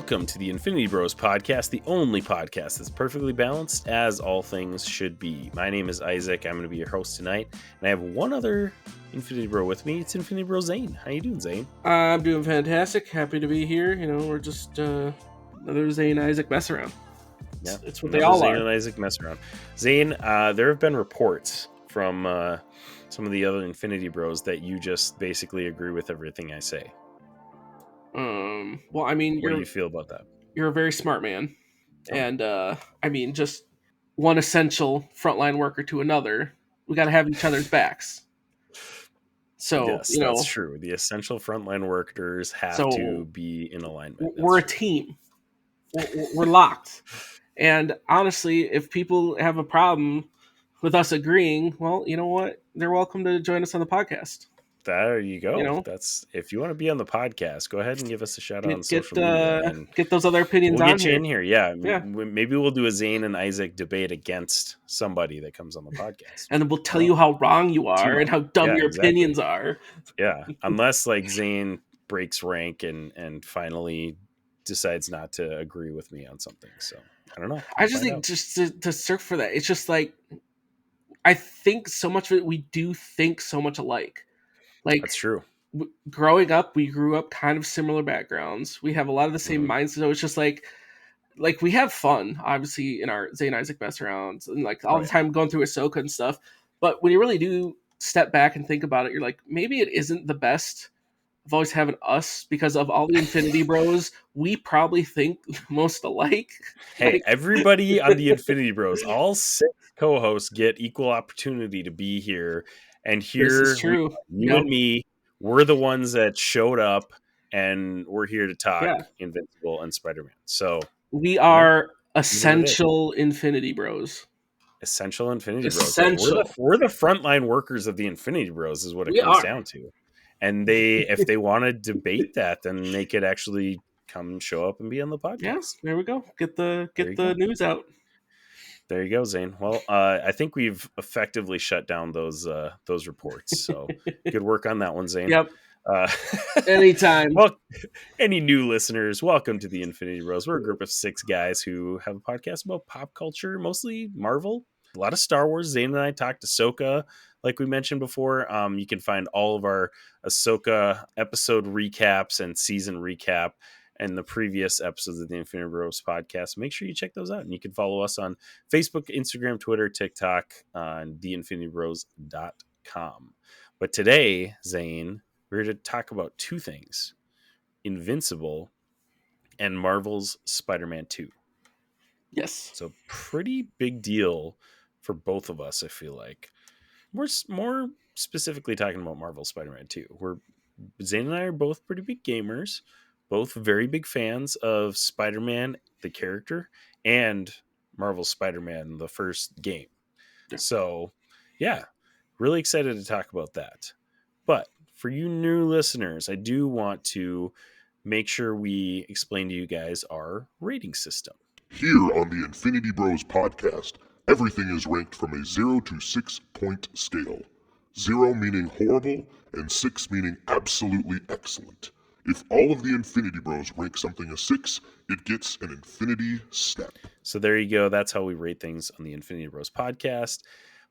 Welcome to the Infinity Bros podcast, the only podcast that's perfectly balanced as all things should be. My name is Isaac. I'm going to be your host tonight, and I have one other Infinity Bro with me. It's Infinity Bro Zayne. How you doing, Zayne? I'm doing fantastic. Happy to be here. You know, we're just another Zayne Isaac mess around. Yeah, it's what they all Zayne are. and Isaac mess around. Zayne, there have been reports from some of the other Infinity Bros that you just basically agree with everything I say. Well, I mean, What do you feel about that? You're a very smart man, Oh. and I mean, just one essential frontline worker to another, we got to have each other's backs. So yes, that's true. The essential frontline workers have to be in alignment. We're a team. We're locked. And honestly, if people have a problem with us agreeing, well, you know what? They're welcome to join us on the podcast. There you go. You know? That's if you want to be on the podcast, go ahead and give us a shout out on social media and get those other opinions. We'll on get you here. in here. Yeah, maybe we'll do a Zayne and Isaac debate against somebody that comes on the podcast, and we'll tell you how wrong you are and how dumb your opinions are. Yeah, unless like Zayne breaks rank and finally decides not to agree with me on something. So I don't know. I just think just to search for that, it's just like I think so much of it. We do think so much alike. Like that's true. Growing up, we grew up kind of similar backgrounds. We have a lot of the same minds. So it's just like we have fun, obviously, in our Zayne Isaac mess arounds and like all the time going through Ahsoka and stuff. But when you really do step back and think about it, you're like, maybe it isn't the best of always having us because of all the Infinity Bros. We probably think most alike. Hey, everybody on the Infinity Bros, all 6 co-hosts get equal opportunity to be here. And here, this is true. You and me, we're the ones that showed up, and we're here to talk Invincible and Spider-Man. So we are essential Infinity Bros. Essential Infinity Bros. We're the frontline workers of the Infinity Bros. Is what it comes down to. And if they want to debate that, then they could actually come show up and be on the podcast. Yeah, there we go. Get the news out. There you go, Zayne. Well, I think we've effectively shut down those reports. So good work on that one, Zayne. Yep. Anytime. Well, any new listeners, welcome to the Infinity Bros. We're a group of 6 guys who have a podcast about pop culture, mostly Marvel, a lot of Star Wars. Zayne and I talked Ahsoka, like we mentioned before. You can find all of our Ahsoka episode recaps and season recap and the previous episodes of the Infinity Bros podcast. Make sure you check those out. And you can follow us on Facebook, Instagram, Twitter, TikTok, on theinfinitybros.com. But today, Zayne, we're here to talk about 2 things: Invincible and Marvel's Spider-Man 2. Yes. So pretty big deal for both of us, I feel like. We're more specifically talking about Marvel's Spider-Man 2. Zayne and I are both pretty big gamers, both very big fans of Spider-Man, the character, and Marvel's Spider-Man, the first game. Yeah. So, yeah, really excited to talk about that. But for you new listeners, I do want to make sure we explain to you guys our rating system. Here on the Infinity Bros podcast, everything is ranked from a 0 to 6 point scale. 0 meaning horrible, and 6 meaning absolutely excellent. If all of the Infinity Bros rank something a 6, it gets an Infinity Step. So there you go. That's how we rate things on the Infinity Bros podcast.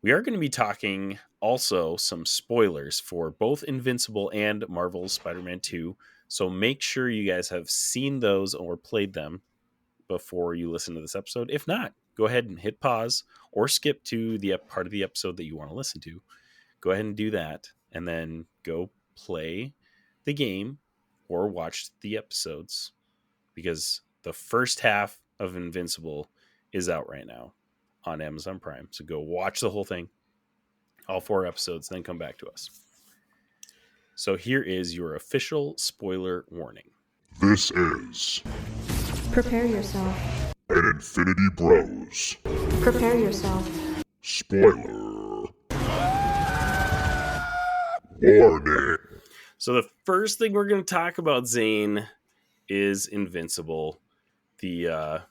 We are going to be talking also some spoilers for both Invincible and Marvel's Spider-Man 2. So make sure you guys have seen those or played them before you listen to this episode. If not, go ahead and hit pause or skip to the part of the episode that you want to listen to. Go ahead and do that, and then go play the game or watch the episodes, because the first half of Invincible is out right now on Amazon Prime. So go watch the whole thing, all 4 episodes, then come back to us. So here is your official spoiler warning. This is... Prepare yourself. An Infinity Bros. Prepare yourself. Spoiler. Warning. So the first thing we're going to talk about, Zayne, is Invincible, the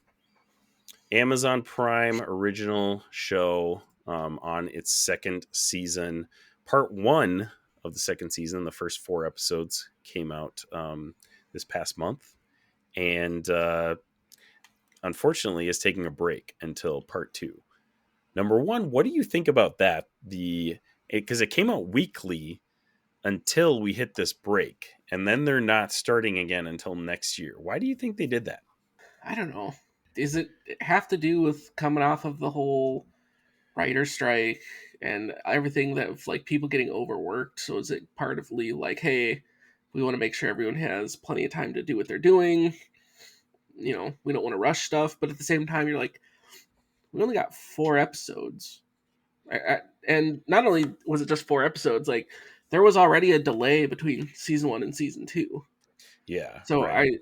Amazon Prime original show on its 2nd season. Part 1 of the 2nd season, the first 4 episodes came out this past month. and unfortunately is taking a break until part 2. Number one, what do you think about that? Because it came out weekly until we hit this break, and then they're not starting again until next year. Why do you think they did that? I don't know. Does it have to do with coming off of the whole writer strike and everything that like people getting overworked? So is it part of Lee like, hey, we want to make sure everyone has plenty of time to do what they're doing? You know, we don't want to rush stuff, but at the same time, you're like, we only got 4 episodes. And not only was it just 4 episodes, like there was already a delay between season 1 and season 2. Yeah, So right.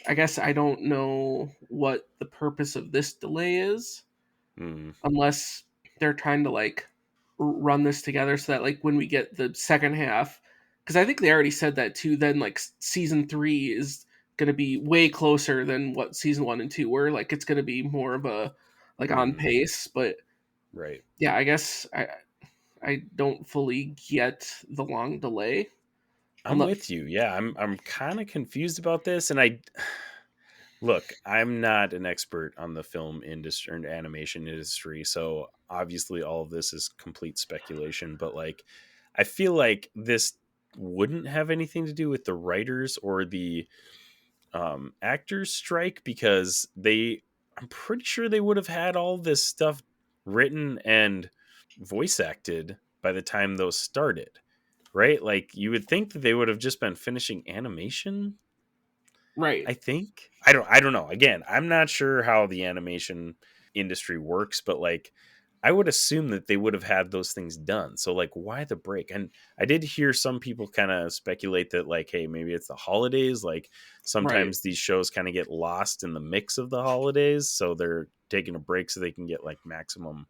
I guess I don't know what the purpose of this delay is, Mm. unless they're trying to like run this together so that like when we get the second half, because I think they already said that too. Then like season 3 is going to be way closer than what season 1 and 2 were. Like it's going to be more of a like on pace. But Right. yeah, I guess I don't fully get the long delay. I'm with you. Yeah, I'm kind of confused about this, and look, I'm not an expert on the film industry and animation industry, so obviously all of this is complete speculation, but like I feel like this wouldn't have anything to do with the writers or the actors strike, because I'm pretty sure they would have had all this stuff written and voice acted by the time those started, right? Like you would think that they would have just been finishing animation. Right. I think I don't know. Again, I'm not sure how the animation industry works, but like I would assume that they would have had those things done. So like why the break? And I did hear some people kind of speculate that like, hey, maybe it's the holidays. Like Right. sometimes these shows kind of get lost in the mix of the holidays, so they're taking a break so they can get like maximum,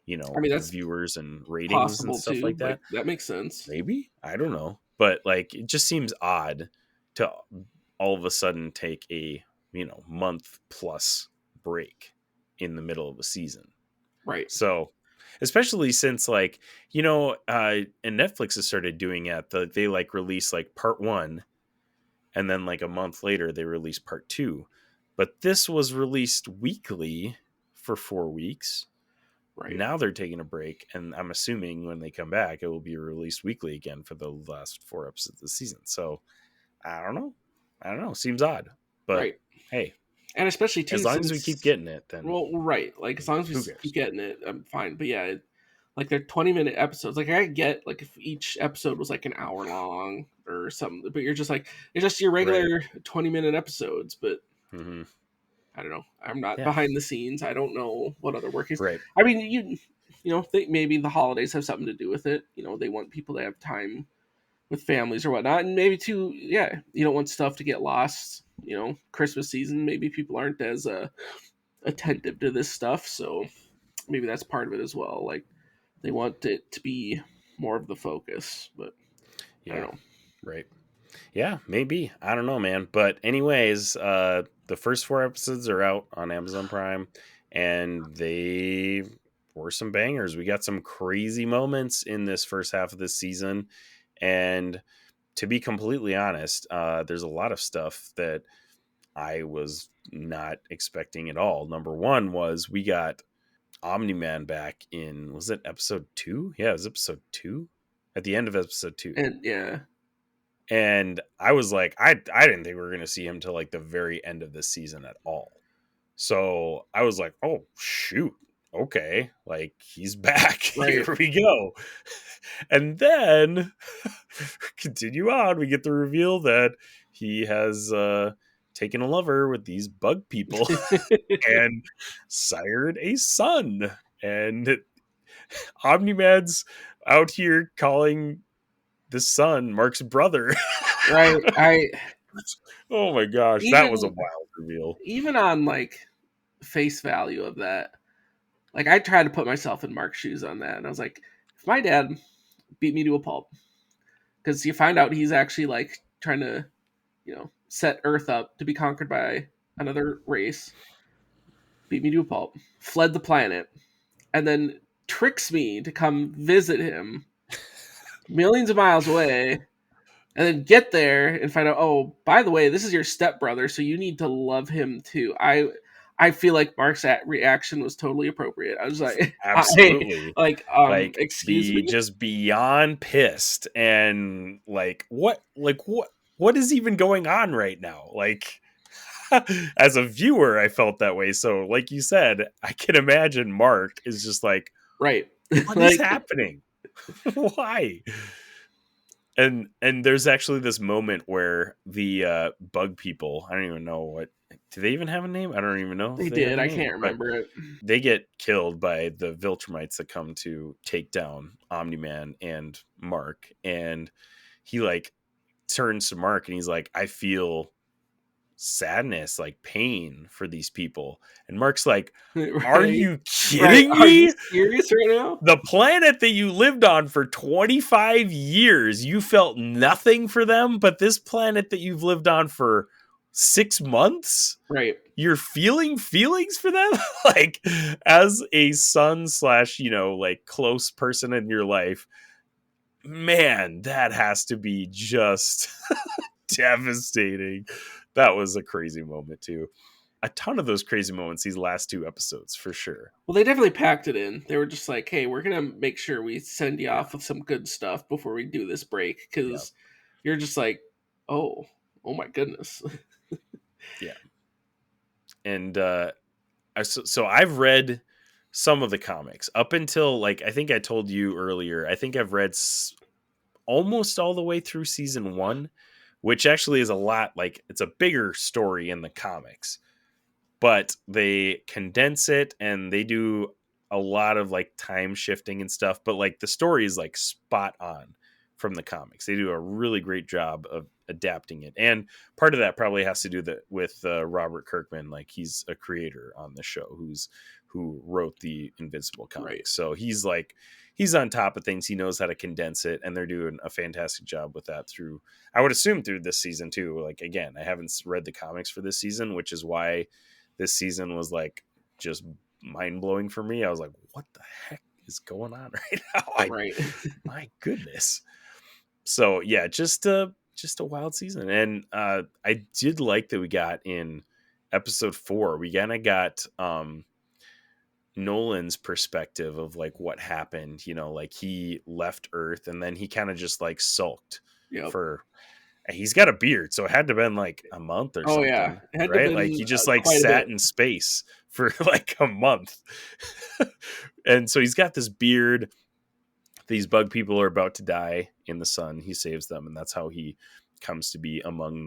I mean, that's viewers and ratings and possible stuff too. like Like that. that makes sense. Maybe, I don't know, but like it just seems odd to all of a sudden take a month plus break in the middle of a season. Right. So especially since like and Netflix has started doing it, they like release like part 1 and then like a month later they release part 2, but this was released weekly for 4 weeks. Right. Now they're taking a break, and I'm assuming when they come back, it will be released weekly again for the last 4 episodes of the season. So I don't know. Seems odd, but Right. hey, And especially as too, long as we keep since getting it, then right, like as long as we who cares? keep getting it, I'm fine. But yeah, like they're 20-minute episodes. Like I get like if each episode was like an hour long or something, but you're just like it's just your Right. regular 20-minute episodes. But Mm-hmm. I don't know. I'm not Yeah. behind the scenes. I don't know what other work is. Right. I mean, you know, think maybe the holidays have something to do with it. You know, they want people to have time with families or whatnot, and maybe too, yeah, you don't want stuff to get lost. You know, Christmas season, maybe people aren't as attentive to this stuff, so maybe that's part of it as well. Like they want it to be more of the focus, but I don't Yeah. know. Right. Yeah, maybe. I don't know, man. But anyways, the first 4 episodes are out on Amazon Prime, and they were some bangers. We got some crazy moments in this first half of this season, and to be completely honest, there's a lot of stuff that I was not expecting at all. Number one was we got Omni-Man back in, was it episode 2? Yeah, it was episode 2. At the end of episode 2. And yeah, And I was like, I didn't think we were going to see him till like the very end of this season at all. So I was like, oh shoot, okay, like he's back. right. Here we go. And then continue on. We get the reveal that he has taken a lover with these bug people and sired a son. And Omni-Man's out here calling the son Mark's brother. Right. Oh my gosh, that was a Even wild reveal. even on like face value of that, like I tried to put myself in Mark's shoes on that, and I was like, if my dad beat me to a pulp, because you find out he's actually like trying to, you know, set Earth up to be conquered by another race, beat me to a pulp, fled the planet, and then tricks me to come visit him millions of miles away, and then get there and find out, oh, by the way, this is your stepbrother, so you need to love him too. I feel like Mark's reaction was totally appropriate. I was like, Absolutely. Like excuse me? just beyond pissed and what is even going on right now? Like, as a viewer, I felt that way. So like you said, I can imagine Mark is just like, right. what is happening? Why? And there's actually this moment where the bug people, I don't even know what, do they even have a name? I don't even know if They they have did. a I name, can't remember it. they get killed by the Viltrumites that come to take down Omni-Man and Mark. And he like turns to Mark and he's like, I feel sadness, like pain for these people. And Mark's like, Right? are you kidding Are you me? serious right now? The planet that you lived on for 25 years, you felt nothing for them, but this planet that you've lived on for 6 months, Right. you're feeling feelings for them. Like, as a son slash, like close person in your life, man, that has to be just devastating. That was a crazy moment too. A ton of those crazy moments these last 2 episodes for sure. Well, they definitely packed it in. They were just like, hey, we're going to make sure we send you off with some good stuff before we do this break. Because you're just like, oh my goodness. Yeah. And so I've read some of the comics up until, like, I think I told you earlier, I think I've read almost all the way through season 1, which actually is a lot, like, it's a bigger story in the comics, but they condense it and they do a lot of like time shifting and stuff, but like the story is like spot on from the comics. They do a really great job of adapting it, and part of that probably has to do with Robert Kirkman. Like, he's a creator on the show who wrote the Invincible comics, right. So he's on top of things. He knows how to condense it, and they're doing a fantastic job with that through, I would assume, through this season too. Like, again, I haven't read the comics for this season, which is why this season was like just mind-blowing for me. I was like, what the heck is going on right now? Right. My goodness. So yeah, just a wild season. And I did like that we got in episode 4, we kind of got Nolan's perspective of like what happened. Like, he left Earth and then he kind of just like sulked for, he's got a beard, so it had to have been like a month or something. Yeah, it had right? To like, he just like sat in space for like a month. And so he's got this beard. These bug people are about to die in the sun. He saves them, and that's how he comes to be among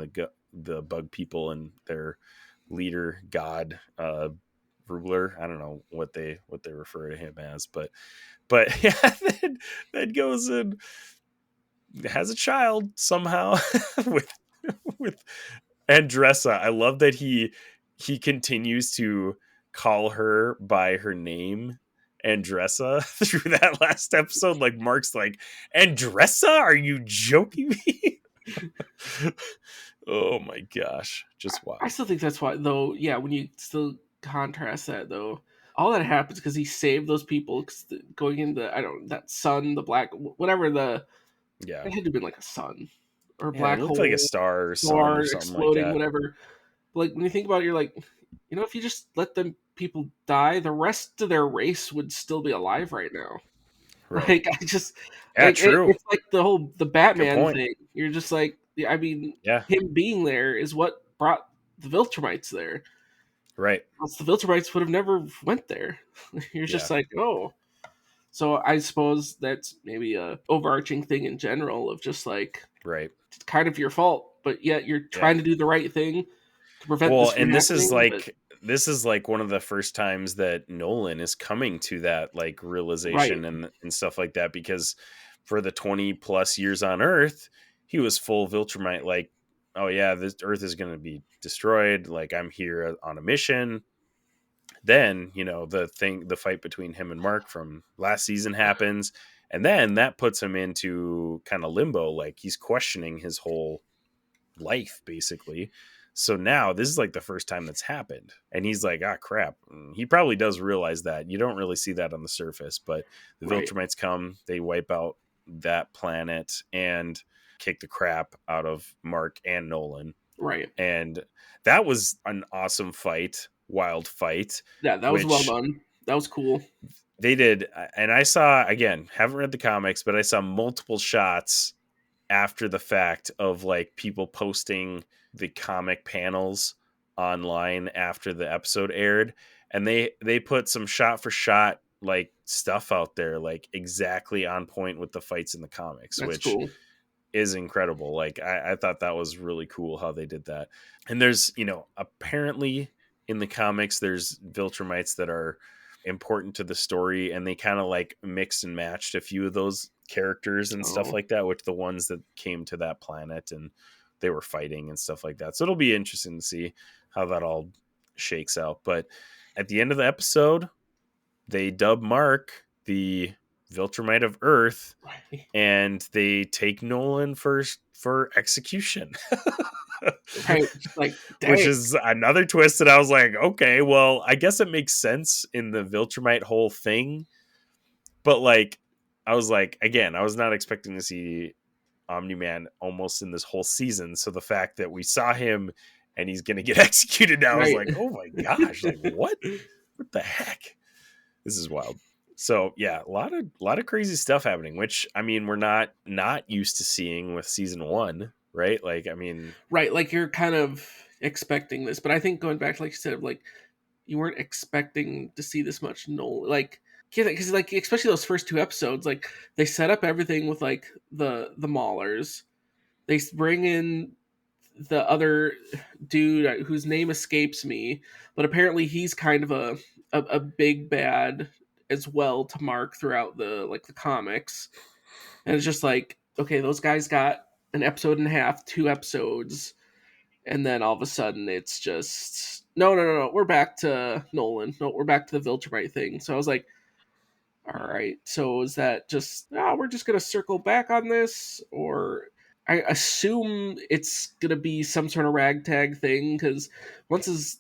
the bug people and their leader, god, ruler. I don't know what they refer to him as, but yeah, then goes and has a child somehow with Andressa. I love that he continues to call her by her name, Andressa, through that last episode. Like, Mark's like, Andressa, are you joking me? Oh my gosh, just wild. I still think that's why, though. Yeah, when you still contrast that, though, all that happens because he saved those people going into, that sun, the black, whatever it had to have been like a sun or a black it looked hole, like a star or sun or something exploding, like that. whatever. But like, when you think about it, you're like, if you just let them people die, the rest of their race would still be alive right now. Right. Like, I just, true. It's like the Batman thing. You're just like, I mean, him being there is what brought the Viltrumites there. Right. Else the Viltrumites would have never went there. You're just like, oh. So I suppose that's maybe a overarching thing in general of just like, right, it's kind of your fault, but yet you're trying to do the right thing to prevent this from happening. This is like one of the first times that Nolan is coming to that like realization and stuff like that, because for the 20 plus years on Earth, he was full Viltrumite, like, oh yeah, this Earth is going to be destroyed. Like, I'm here on a mission. Then, the fight between him and Mark from last season happens. And then that puts him into kind of limbo. Like, he's questioning his whole life, basically. So now this is like the first time that's happened. And he's like, crap. He probably does realize that. You don't really see that on the surface, but the Viltrumites come, they wipe out that planet. And kick the crap out of Mark and Nolan. Right. And that was an awesome fight, wild fight. Yeah, that was well done. That was cool. They did. And I saw, again, haven't read the comics, but I saw multiple shots after the fact of like people posting the comic panels online after the episode aired. And they put some shot for shot like stuff out there, like exactly on point with the fights in the comics. That's which cool. Is incredible. Like I thought that was really cool how they did that. And there's, apparently in the comics there's Viltrumites that are important to the story, and they kind of like mixed and matched a few of those characters and stuff like that with the ones that came to that planet and they were fighting and stuff like that. So it'll be interesting to see how that all shakes out. But at the end of the episode, they dub Mark the Viltrumite of Earth, and they take Nolan for execution. Right. Like, which is another twist that I was like, okay, well, I guess it makes sense in the Viltrumite whole thing. But like, I was like, again, I was not expecting to see Omni-Man almost in this whole season. So the fact that we saw him and he's going to get executed now, I was like, oh my gosh, like what the heck? This is wild. So yeah, a lot of crazy stuff happening, which I mean, we're not used to seeing with season 1, right? Like, I mean, right. Like you're kind of expecting this, but I think going back, like you said, like you weren't expecting to see this much Nolan, like, because like especially those first 2 episodes, like they set up everything with like the Maulers. They bring in the other dude whose name escapes me, but apparently he's kind of a big bad as well to Mark throughout the comics. And it's just like, okay, those guys got an episode and a half, 2 episodes, and then all of a sudden it's just no, we're back to Nolan. No, we're back to the Viltrumite thing. So I was like, all right, so is that just we're just gonna circle back on this, or I assume it's gonna be some sort of ragtag thing, because once his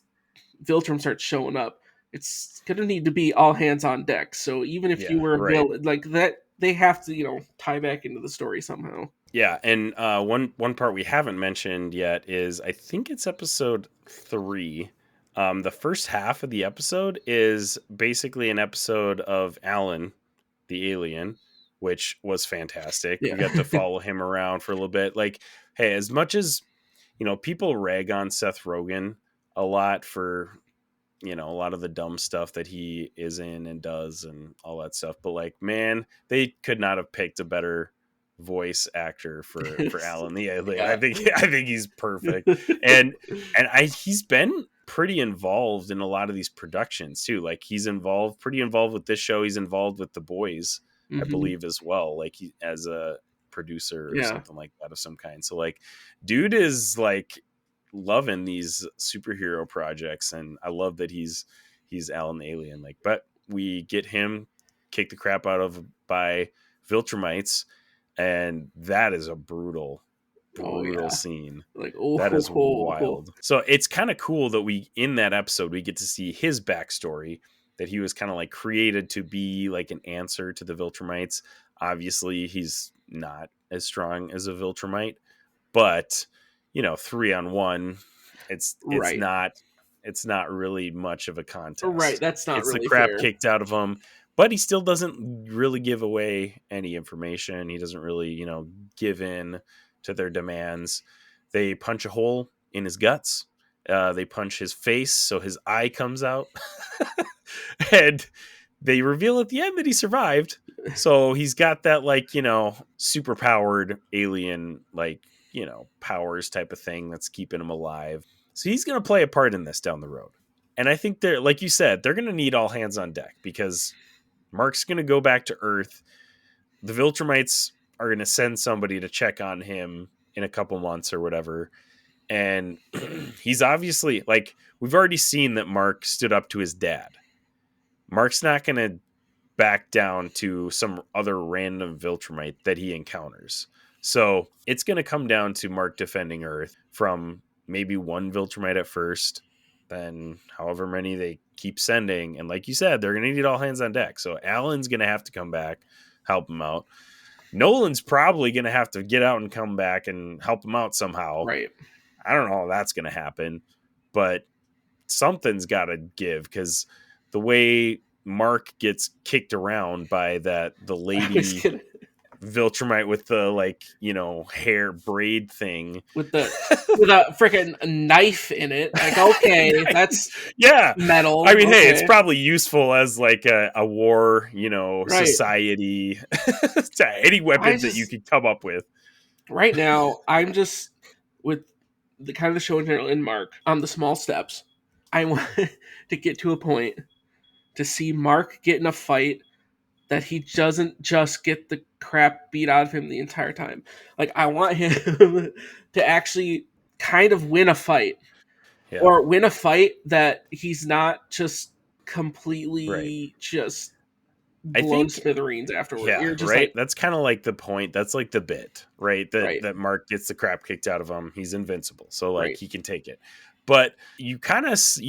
Viltrum starts showing up, it's gonna need to be all hands on deck. So even if you were a villain like that, they have to tie back into the story somehow. Yeah, and one part we haven't mentioned yet is I think it's episode 3. The first half of the episode is basically an episode of Alan, the alien, which was fantastic. Yeah. We got to follow him around for a little bit. Like, hey, as much as people rag on Seth Rogen a lot for a lot of the dumb stuff that he is in and does and all that stuff, but like, man, they could not have picked a better voice actor for Alan the alien. Yeah. I think he's perfect. and he's been pretty involved in a lot of these productions too. Like he's pretty involved with this show. He's involved with The Boys, I believe, as well. Like he as a producer or something like that of some kind. So like, dude is like loving these superhero projects, and I love that he's Alan the alien. Like, but we get him kicked the crap out of by Viltrumites, and that is a brutal scene. Like, that is wild. So it's kind of cool that in that episode we get to see his backstory, that he was kind of like created to be like an answer to the Viltrumites. Obviously he's not as strong as a Viltrumite, but 3-on-1, it's not really much of a contest. Right, that's not it's really the crap fair. Kicked out of him. But he still doesn't really give away any information. He doesn't really, give in to their demands. They punch a hole in his guts. They punch his face so his eye comes out. And they reveal at the end that he survived. So he's got that, like, super powered alien, like, powers type of thing that's keeping him alive. So he's going to play a part in this down the road. And I think they're, like you said, they're going to need all hands on deck, because Mark's going to go back to Earth. The Viltrumites are going to send somebody to check on him in a couple months or whatever. And he's obviously, like, we've already seen that Mark stood up to his dad. Mark's not going to back down to some other random Viltrumite that he encounters. So it's going to come down to Mark defending Earth from maybe one Viltrumite at first, then however many they keep sending. And like you said, they're going to need all hands on deck. So Alan's going to have to come back, help him out. Nolan's probably going to have to get out and come back and help him out somehow. Right. I don't know how that's going to happen, but something's got to give, because the way Mark gets kicked around by the lady Viltrumite with the, like, you know, hair braid thing with a freaking knife in it. Like, okay, that's metal. I mean, okay. hey, it's probably useful as like a war, you know, society. Any weapons that you could come up with. Right now, I'm just with the kind of the show in general in Mark on the small steps. I want to get to a point to see Mark get in a fight that he doesn't just get the crap beat out of him the entire time. Like, I want him to actually kind of win a fight. Yeah. Or win a fight that he's not just completely just blown smithereens afterwards. Yeah, You're just right? like, that's kind of like the point. That's like the bit, right? That Mark gets the crap kicked out of him. He's invincible. So, like, he can take it. But you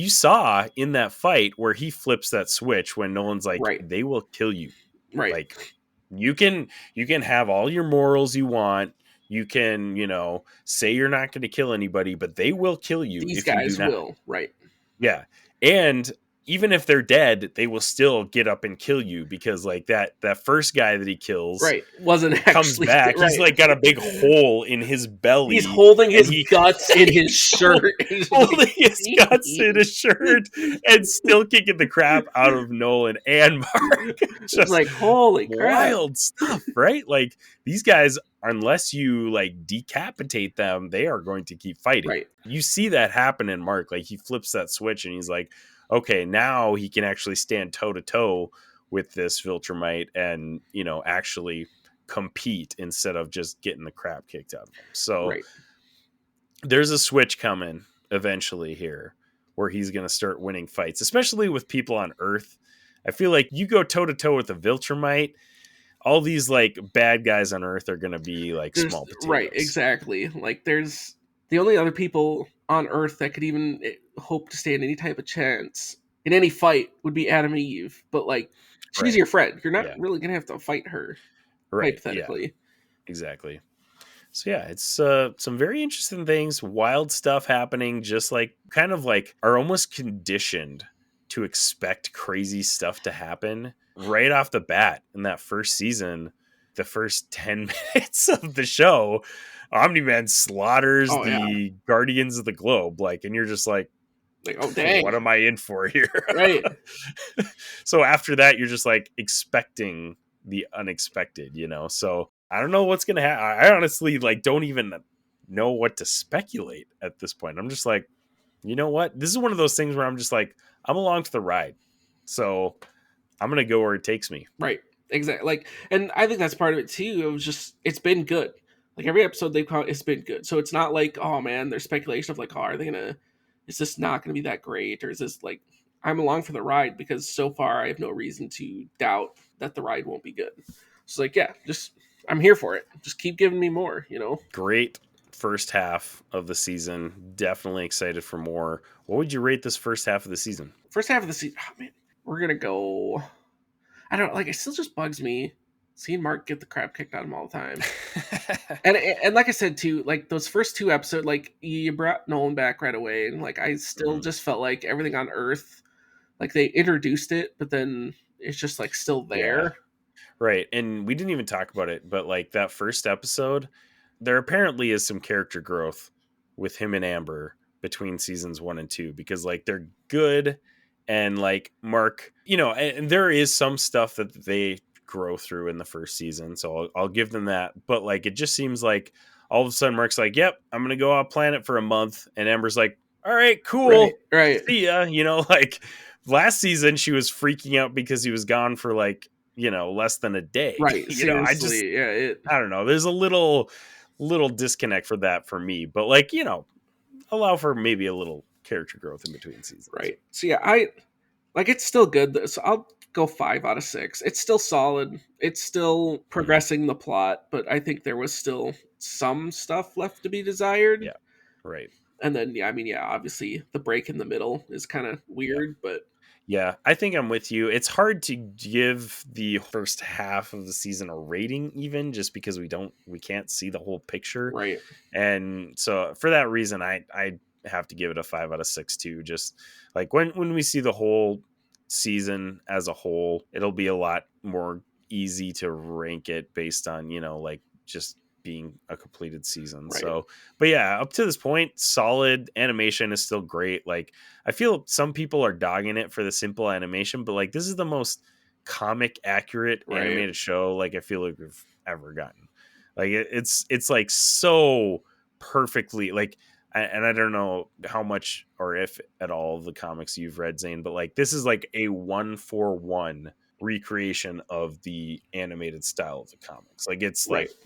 saw in that fight where he flips that switch when Nolan's like, they will kill you. Right. Like, you can have all your morals you want. You can, you know, say you're not going to kill anybody, but they will kill you. These if guys you do not. will. Right. Yeah. And even if they're dead, they will still get up and kill you, because like that first guy that he kills wasn't actually comes back. He's like got a big hole in his belly. He's holding his guts in his shirt. He's holding his guts in his shirt and still kicking the crap out of Nolan and Mark. Just like, holy crap. Wild stuff, right? Like, these guys, unless you like decapitate them, they are going to keep fighting. Right. You see that happen in Mark. Like, he flips that switch and he's like, okay, now he can actually stand toe to toe with this Viltrumite and, you know, actually compete instead of just getting the crap kicked out of him. So there's a switch coming eventually here where he's going to start winning fights, especially with people on Earth. I feel like you go toe to toe with a Viltrumite, all these like bad guys on Earth are going to be like small potatoes. Right, exactly. Like, there's the only other people on Earth that could even hope to stand any type of chance in any fight would be Adam and Eve. But like, she's your friend. You're not really gonna have to fight her, hypothetically. Yeah. Exactly. So yeah, it's some very interesting things, wild stuff happening. Just like kind of like are almost conditioned to expect crazy stuff to happen right off the bat in that first season. The first 10 minutes of the show, Omni-Man slaughters the Guardians of the Globe, like, and you're just like, oh dang, what am I in for here? Right. So after that, you're just like expecting the unexpected, you know? So I don't know what's gonna happen. I honestly like don't even know what to speculate at this point. I'm just like, you know what? This is one of those things where I'm just like, I'm along for the ride. So I'm gonna go where it takes me. Right. Exactly. Like, and I think that's part of it too. It was just, it's been good. Like, every episode they've come, it's been good. So it's not like, oh man, there's speculation of like, oh, are they gonna, is this not gonna be that great? Or is this like, I'm along for the ride, because so far I have no reason to doubt that the ride won't be good. So like, yeah, just, I'm here for it. Just keep giving me more, you know? Great first half of the season. Definitely excited for more. What would you rate this first half of the season? First half of the season, oh man, we're gonna go, I don't know, like, it still just bugs me seeing Mark get the crap kicked out of him all the time. and like I said too, like, those first two episodes, like, you brought Nolan back right away, and like, I still just felt like everything on Earth, like, they introduced it, but then it's just like still there. Yeah. Right. And we didn't even talk about it, but like that first episode, there apparently is some character growth with him and Amber between seasons 1 and 2, because like they're good. And like Mark, you know, and there is some stuff that they grow through in the first season. So I'll give them that. But like, it just seems like all of a sudden Mark's like, yep, I'm going to go off planet for a month. And Amber's like, all right, cool. Right. See ya. You know, like last season she was freaking out because he was gone for like, you know, less than a day. Right. You know, I don't know. There's a little disconnect for that for me. But like, you know, allow for maybe a little character growth in between seasons. Right. So yeah, I like, it's still good. So I'll go 5 out of 6. It's still solid. It's still progressing the plot, but I think there was still some stuff left to be desired. Yeah. Right. And then, yeah, I mean, yeah, obviously the break in the middle is kind of weird, but Yeah, I think I'm with you. It's hard to give the first half of the season a rating, even just because we can't see the whole picture. Right. And so for that reason, I have to give it a 5 out of 6 too. Just like when we see the whole season as a whole, it'll be a lot more easy to rank it based on, like just being a completed season. Right. So, but yeah, up to this point, solid animation is still great. Like I feel some people are dogging it for the simple animation, but like this is the most comic accurate Right. animated show like I feel like we've ever gotten. Like it's like so perfectly like and I don't know how much or if at all of the comics you've read, Zane, but like this is like a 1-for-1 recreation of the animated style of the comics. Like it's Right. like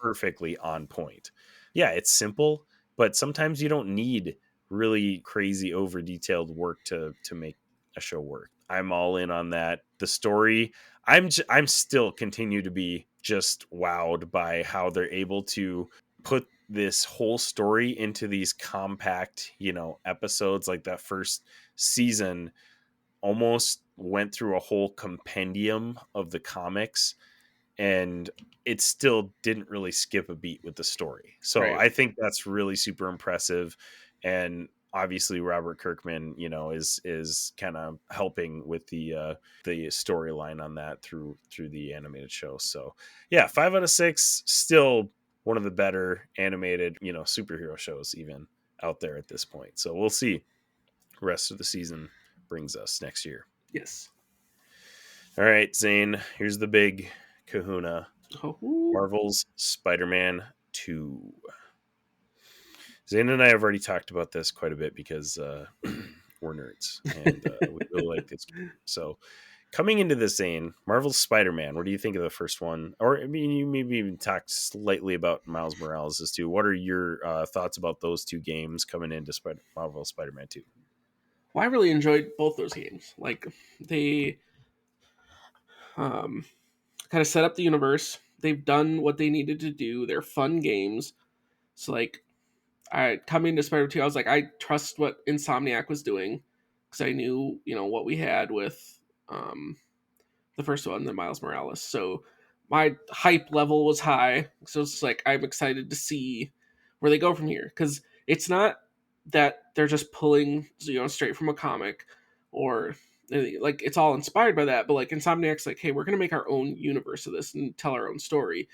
perfectly on point. Yeah, it's simple, but sometimes you don't need really crazy over detailed work to make a show work. I'm all in on that. The story, I'm still continue to be just wowed by how they're able to put this whole story into these compact, episodes. Like that first season almost went through a whole compendium of the comics, and it still didn't really skip a beat with the story. So Right. I think that's really super impressive. And obviously Robert Kirkman, is kind of helping with the storyline on that through the animated show. So yeah, 5 out of 6, still one of the better animated, superhero shows even out there at this point. So we'll see rest of the season brings us next year. Yes. All right, Zane, here's the big kahuna. Oh. Marvel's Spider-Man 2. Zane and I have already talked about this quite a bit because we're nerds and we really like this game. So coming into this, Zane, Marvel's Spider-Man, what do you think of the first one? Or I mean, you maybe even talked slightly about Miles Morales as too. What are your thoughts about those two games coming into Marvel's Spider-Man 2? Well, I really enjoyed both those games. Like they um, kind of set up the universe. They've done what they needed to do. They're fun games. So like I coming to Spider-Man 2, I was like, I trust what Insomniac was doing because I knew, what we had with the first one, the Miles Morales. So my hype level was high. So it's like I'm excited to see where they go from here because it's not that they're just pulling straight from a comic or like it's all inspired by that, but like Insomniac's like, hey, we're gonna make our own universe of this and tell our own story.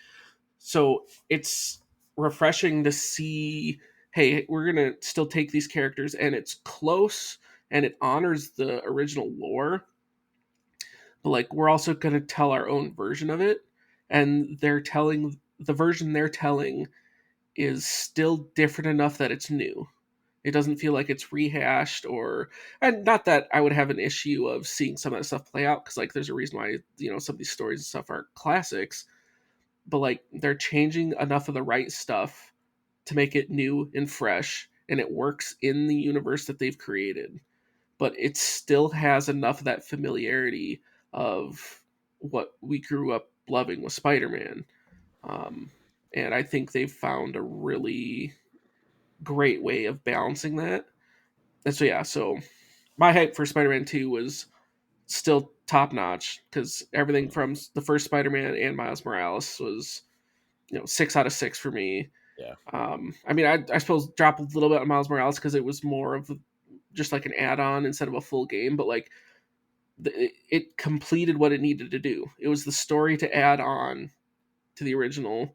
So it's refreshing to see, hey, we're gonna still take these characters and it's close and it honors the original lore, but like we're also going to tell our own version of it, and the version they're telling is still different enough that it's new. It doesn't feel like it's rehashed, and not that I would have an issue of seeing some of that stuff play out because like there's a reason why some of these stories and stuff are classics, but like they're changing enough of the right stuff to make it new and fresh, and it works in the universe that they've created, but it still has enough of that familiarity of what we grew up loving with Spider-Man. Um, and I think they've found a really great way of balancing that. And so yeah, so my hype for Spider-Man 2 was still top notch because everything from the first Spider-Man and Miles Morales was 6 out of 6 for me. Yeah. I mean, I suppose drop a little bit on Miles Morales because it was more of just like an add-on instead of a full game, but like it completed what it needed to do. It was the story to add on to the original,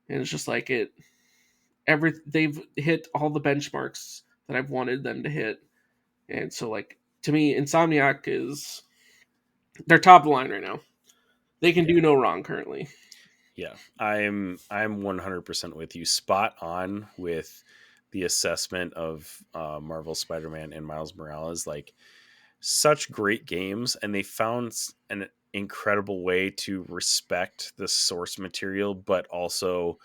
and it's just like they've hit all the benchmarks that I've wanted them to hit, and so like to me, Insomniac they're top of the line right now. They can Yeah. do no wrong currently. Yeah, I'm 100% with you. Spot on with the assessment of Marvel Spider-Man and Miles Morales. Like such great games, and they found an incredible way to respect the source material, but also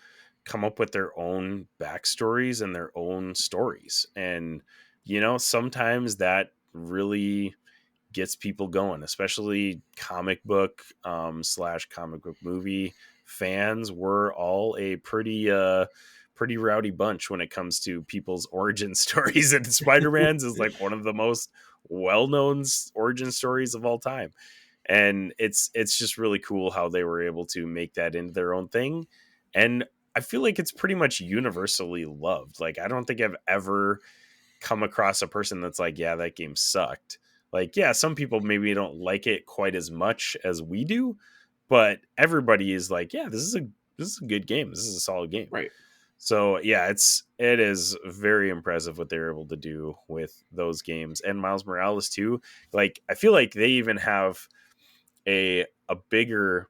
come up with their own backstories and their own stories. And sometimes that really gets people going, especially comic book slash comic book movie fans. We're all a pretty rowdy bunch when it comes to people's origin stories, and Spider-Man's is like one of the most well-known origin stories of all time. And it's just really cool how they were able to make that into their own thing. And I feel like it's pretty much universally loved. Like, I don't think I've ever come across a person that's like, yeah, that game sucked. Like, yeah, some people maybe don't like it quite as much as we do, but everybody is like, yeah, this is a good game. This is a solid game. Right. So yeah, it is very impressive what they're able to do with those games, and Miles Morales too. Like, I feel like they even have a bigger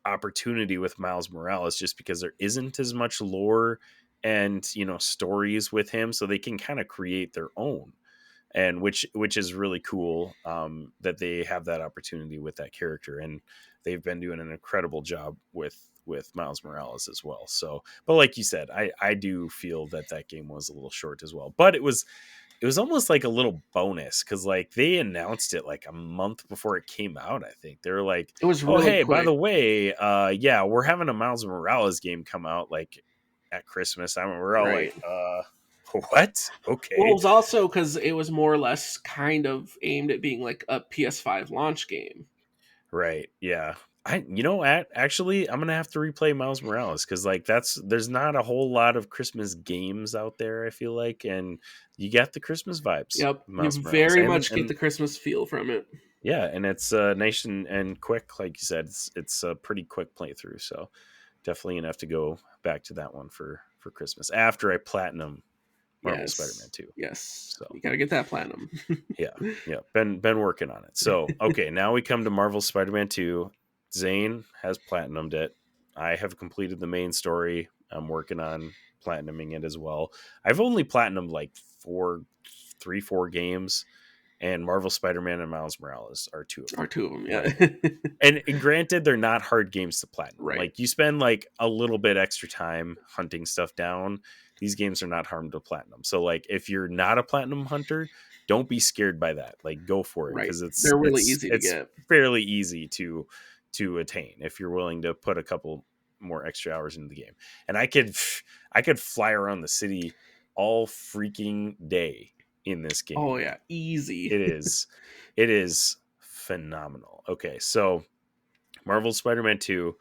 opportunity with Miles Morales just because there isn't as much lore and, you know, stories with him, so they can kind of create their own. And which is really cool, that they have that opportunity with that character, and they've been doing an incredible job with Miles Morales as well. So, but like you said, I do feel that game was a little short as well, but it was almost like a little bonus, because like they announced it like a month before it came out. I think they were like, It was oh really hey, by quick. the way, yeah, we're having a Miles Morales game come out like at Christmas. I mean, we're all Right. like, what? Okay. Well, it was also because it was more or less kind of aimed at being like a PS5 launch game. Right. Yeah. Actually, I'm gonna have to replay Miles Morales, because like there's not a whole lot of Christmas games out there, I feel like, and you get the Christmas vibes Yep, with you Miles Morales, very and much get the Christmas feel from it. yeah, and it's nice and quick, like you said. It's a pretty quick playthrough, so definitely gonna have to go back to that one for Christmas after I platinum Marvel Spider-Man 2. Yes, So you gotta get that platinum. yeah, been working on it. So okay, now we come to Marvel Spider-Man 2. Zane has platinumed it. I have completed the main story. I'm working on platinuming it as well. I've only platinumed like 4 games, and Marvel Spider-Man and Miles Morales are 2 of them. Or 2 of them, yeah. Like, and granted, they're not hard games to platinum. Right. Like, you spend like a little bit extra time hunting stuff down. These games are not hard to platinum. So like, if you're not a platinum hunter, don't be scared by that. Like, go for it, Right. because They're really easy to get. fairly easy to attain if you're willing to put a couple more extra hours into the game. And I could fly around the city all freaking day in this game. Oh yeah, easy. It is phenomenal. Okay, so Marvel Spider-Man 2,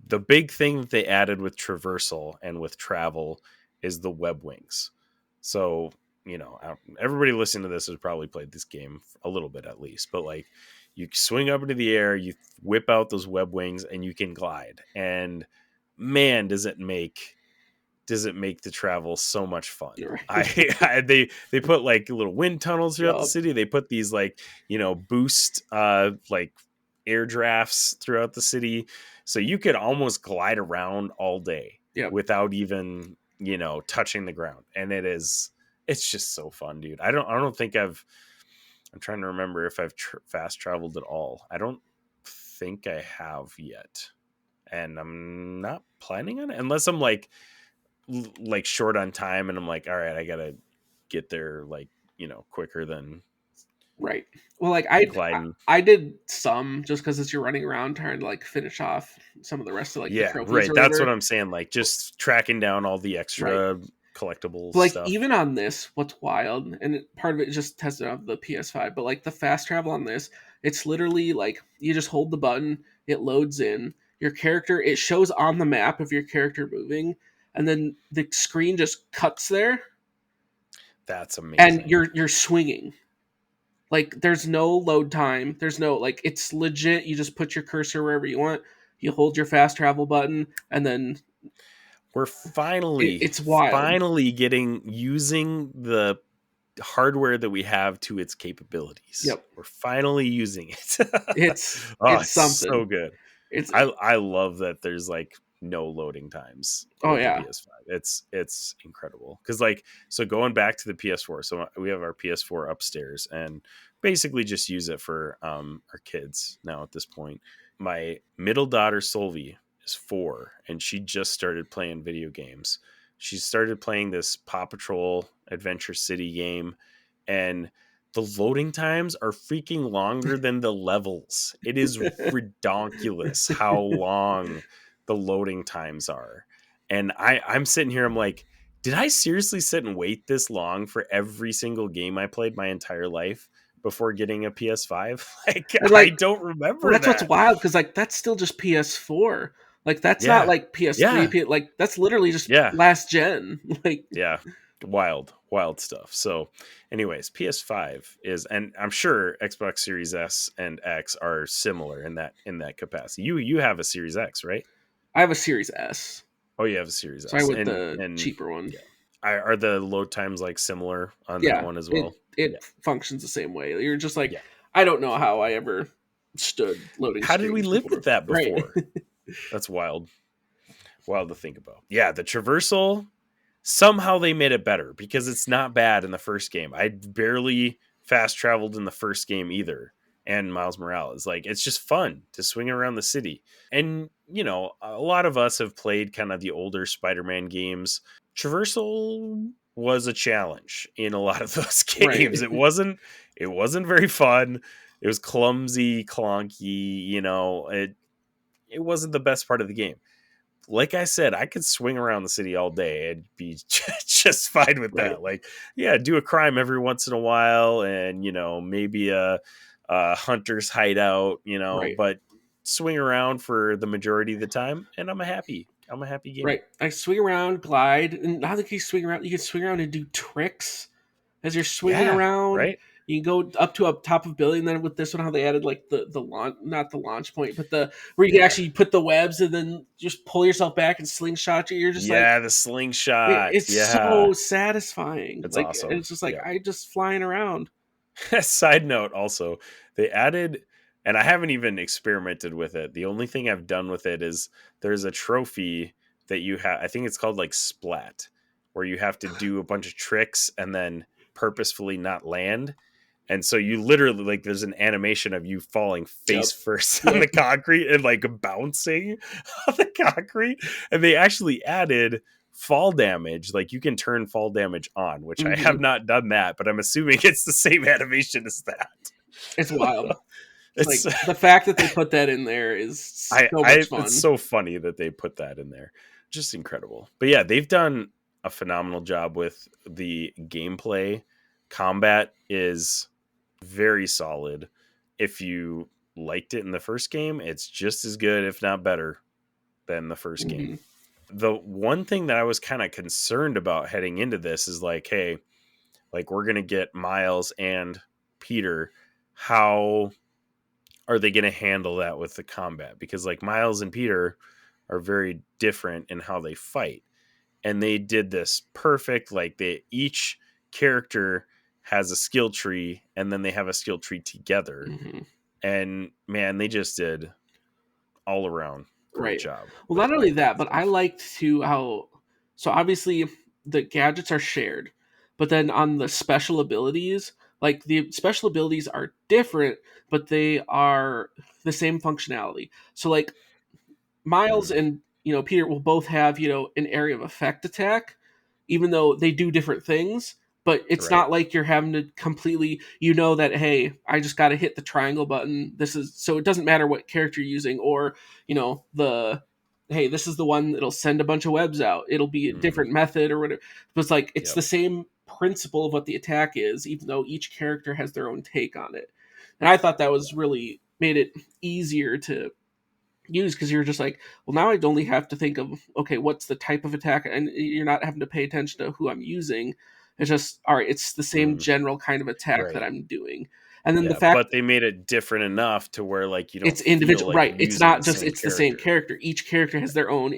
the big thing that they added with traversal and with travel is the web wings. So, you know, everybody listening to this has probably played this game a little bit at least, but like, you swing up into the air, you whip out those web wings, and you can glide. And man, does it make the travel so much fun. Right. They put like little wind tunnels throughout the city. They put these like, you know, boost like air drafts throughout the city, so you could almost glide around all day without even, you know, touching the ground. And it's just so fun, dude. I don't think I'm trying to remember if I've fast traveled at all. I don't think I have yet, and I'm not planning on it unless I'm like short on time and I'm like, all right, I gotta get there, like, you know, quicker than right. Well, like I did some just because it's you're running around trying to like finish off some of the rest of like the trophies. Right. That's what I'm saying. Like, just tracking down all the extra collectibles. Like stuff. Even on this, what's wild, and part of it is just tested on the PS5, but like the fast travel on this, it's literally like you just hold the button, it loads in your character, it shows on the map of your character moving, and then the screen just cuts there. That's amazing. And you're swinging. Like, there's no load time. There's no, like, it's legit. You just put your cursor wherever you want. You hold your fast travel button, and then we're it's wild. using the hardware that we have to its capabilities. Yep. We're finally using it. it's something. So good. I love that there's like no loading times. Oh yeah. The PS5. It's incredible. Cause like, so going back to the PS4, so we have our PS4 upstairs and basically just use it for our kids now at this point. My middle daughter Solvi is 4 and she just started playing video games. She started playing this Paw Patrol Adventure City game, and the loading times are freaking longer than the levels. It is ridiculous how long the loading times are. And I'm sitting here, I'm like, did I seriously sit and wait this long for every single game I played my entire life? before getting a PS5? Like, And I like, don't well, remember that's what's that. wild because like that's still just PS4. Like that's not Yeah. like PS3. Yeah. Like that's literally just Yeah. last gen. Like Yeah. Wild stuff. So anyways, PS5 is, and I'm sure Xbox Series S and X are similar in that capacity. You have a Series X, right? I have a Series S, Oh, you have a Series so I S. went the And cheaper one. yeah. Are the load times like similar on that Yeah, one as it well? it Yeah. functions the same way. You're just like, Yeah. I don't know how I ever stood loading How did we screens live with before. that Right. before? That's wild. Wild to think about. Yeah, the traversal, somehow they made it better because it's not bad in the first game. I barely fast traveled in the first game either. And Miles Morales, like, it's just fun to swing around the city. And, you know, a lot of us have played kind of the older Spider-Man games. Traversal was a challenge in a lot of those Right. games. It wasn't very fun. It was clumsy, clunky, you know, it wasn't the best part of the game. Like I said, I could swing around the city all day and be just fine with Right. that. Like, yeah, do a crime every once in a while, and you know, maybe a hunter's hideout, you know, Right. but swing around for the majority of the time, and I'm a happy gamer. Right. I swing around, glide, and now that you swing around, you can swing around and do tricks as you're swinging Yeah, around. right. You can go up to a top of building. Then with this one, how they added like the launch, not the launch point, but the where you can Yeah, actually put the webs and then just pull yourself back and slingshot you. You're just like, yeah, the slingshot. it's Yeah, so satisfying. it's Like awesome. it's just like Yeah. I just flying around. Side note, also, they added, and I haven't even experimented with it. The only thing I've done with it is there's a trophy that you have. I think it's called like Splat, where you have to do a bunch of tricks and then purposefully not land. And so you literally, like, there's an animation of you falling face Yep. first on the concrete and like bouncing on the concrete. And they actually added fall damage. Like, you can turn fall damage on, which I have not done that, but I'm assuming it's the same animation as that. It's wild. It's Like the fact that they put that in there is so much fun. It's so funny that they put that in there. Just incredible. But yeah, they've done a phenomenal job with the gameplay. Combat is very solid. If you liked it in the first game, it's just as good, if not better, than the first game. The one thing that I was kind of concerned about heading into this is like, hey, like, we're gonna get Miles and Peter. How are they gonna handle that with the combat? Because like Miles and Peter are very different in how they fight. And they did this perfect. Like, they each character has a skill tree, and then they have a skill tree together. And man, they just did all around great job. Well, not only that, but I liked too how, so obviously the gadgets are shared, but then on the special abilities, like the special abilities are different, but they are the same functionality. So like Miles and Peter will both have an area of effect attack, even though they do different things. But it's Right. not like you're having to completely, that, hey, I just got to hit the triangle button. This is so it doesn't matter what character you're using, or hey, this is the one that'll send a bunch of webs out. It'll be a different method or whatever. But it's like it's the same principle of what the attack is, even though each character has their own take on it. And I thought that was really made it easier to use, because you're just like, well, now I'd only have to think of, okay, what's the type of attack, and you're not having to pay attention to who I'm using. It's just, all right, it's the same general kind of attack that I'm doing. And then the fact, but they made it different enough to where like you don't it's individual, feel like right? It's using not just it's the same character. Each character has their own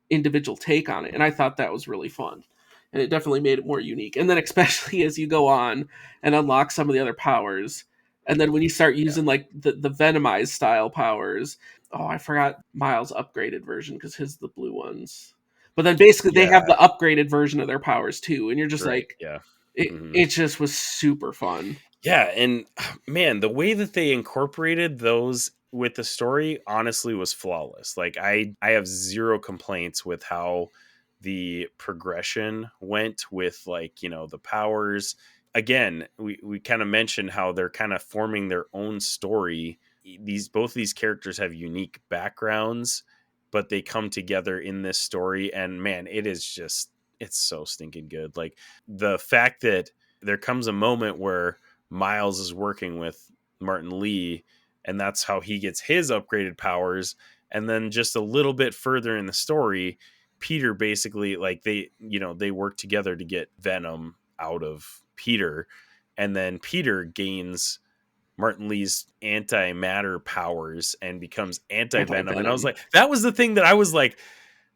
individual take on it, and I thought that was really fun, and it definitely made it more unique. And then especially as you go on and unlock some of the other powers, and then when you start using like the Venomized style powers. Oh, I forgot Miles' upgraded version because his the blue ones. But then basically they have the upgraded version of their powers too, and you're just like, it just was super fun. Yeah, and man, the way that they incorporated those with the story honestly was flawless. Like, I have zero complaints with how the progression went with, like, the powers. Again, we kind of mentioned how they're kind of forming their own story. Both these characters have unique backgrounds, but they come together in this story, and man, it's so stinking good. Like, the fact that there comes a moment where Miles is working with Martin Lee, and that's how he gets his upgraded powers. And then just a little bit further in the story, Peter basically, like, they work together to get Venom out of Peter, and then Peter gains Martin Lee's antimatter powers and becomes anti-venom. And I was like, that was the thing that I was like,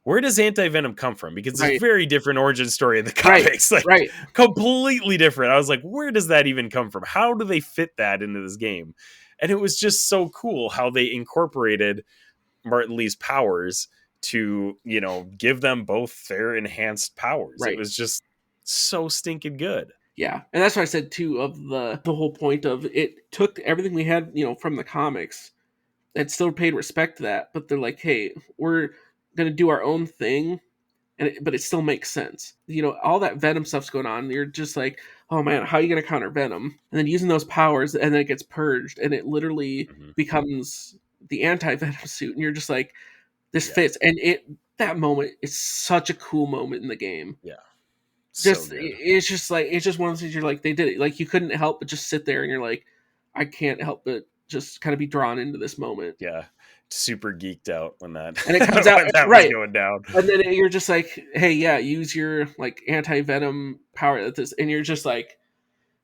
where does anti-venom come from? Because it's a very different origin story in the comics, completely different. I was like, where does that even come from? How do they fit that into this game? And it was just so cool how they incorporated Martin Lee's powers to, give them both their enhanced powers. It was just so stinking good. Yeah, and that's what I said too, of the whole point of it took everything we had, from the comics and still paid respect to that, but they're like, hey, we're gonna do our own thing, but it still makes sense. All that Venom stuff's going on. You're just like, oh man, how are you gonna counter Venom? And then using those powers, and then it gets purged, and it literally becomes the anti-Venom suit, and you're just like, this fits. And that moment is such a cool moment in the game. Yeah. It's just one of those things you're like, they did it. Like, you couldn't help but just sit there and you're like, I can't help but just kind of be drawn into this moment. Yeah. Super geeked out when that and it comes out that was going down. And then you're just like, hey, yeah, use your like anti-venom power at this, and you're just like,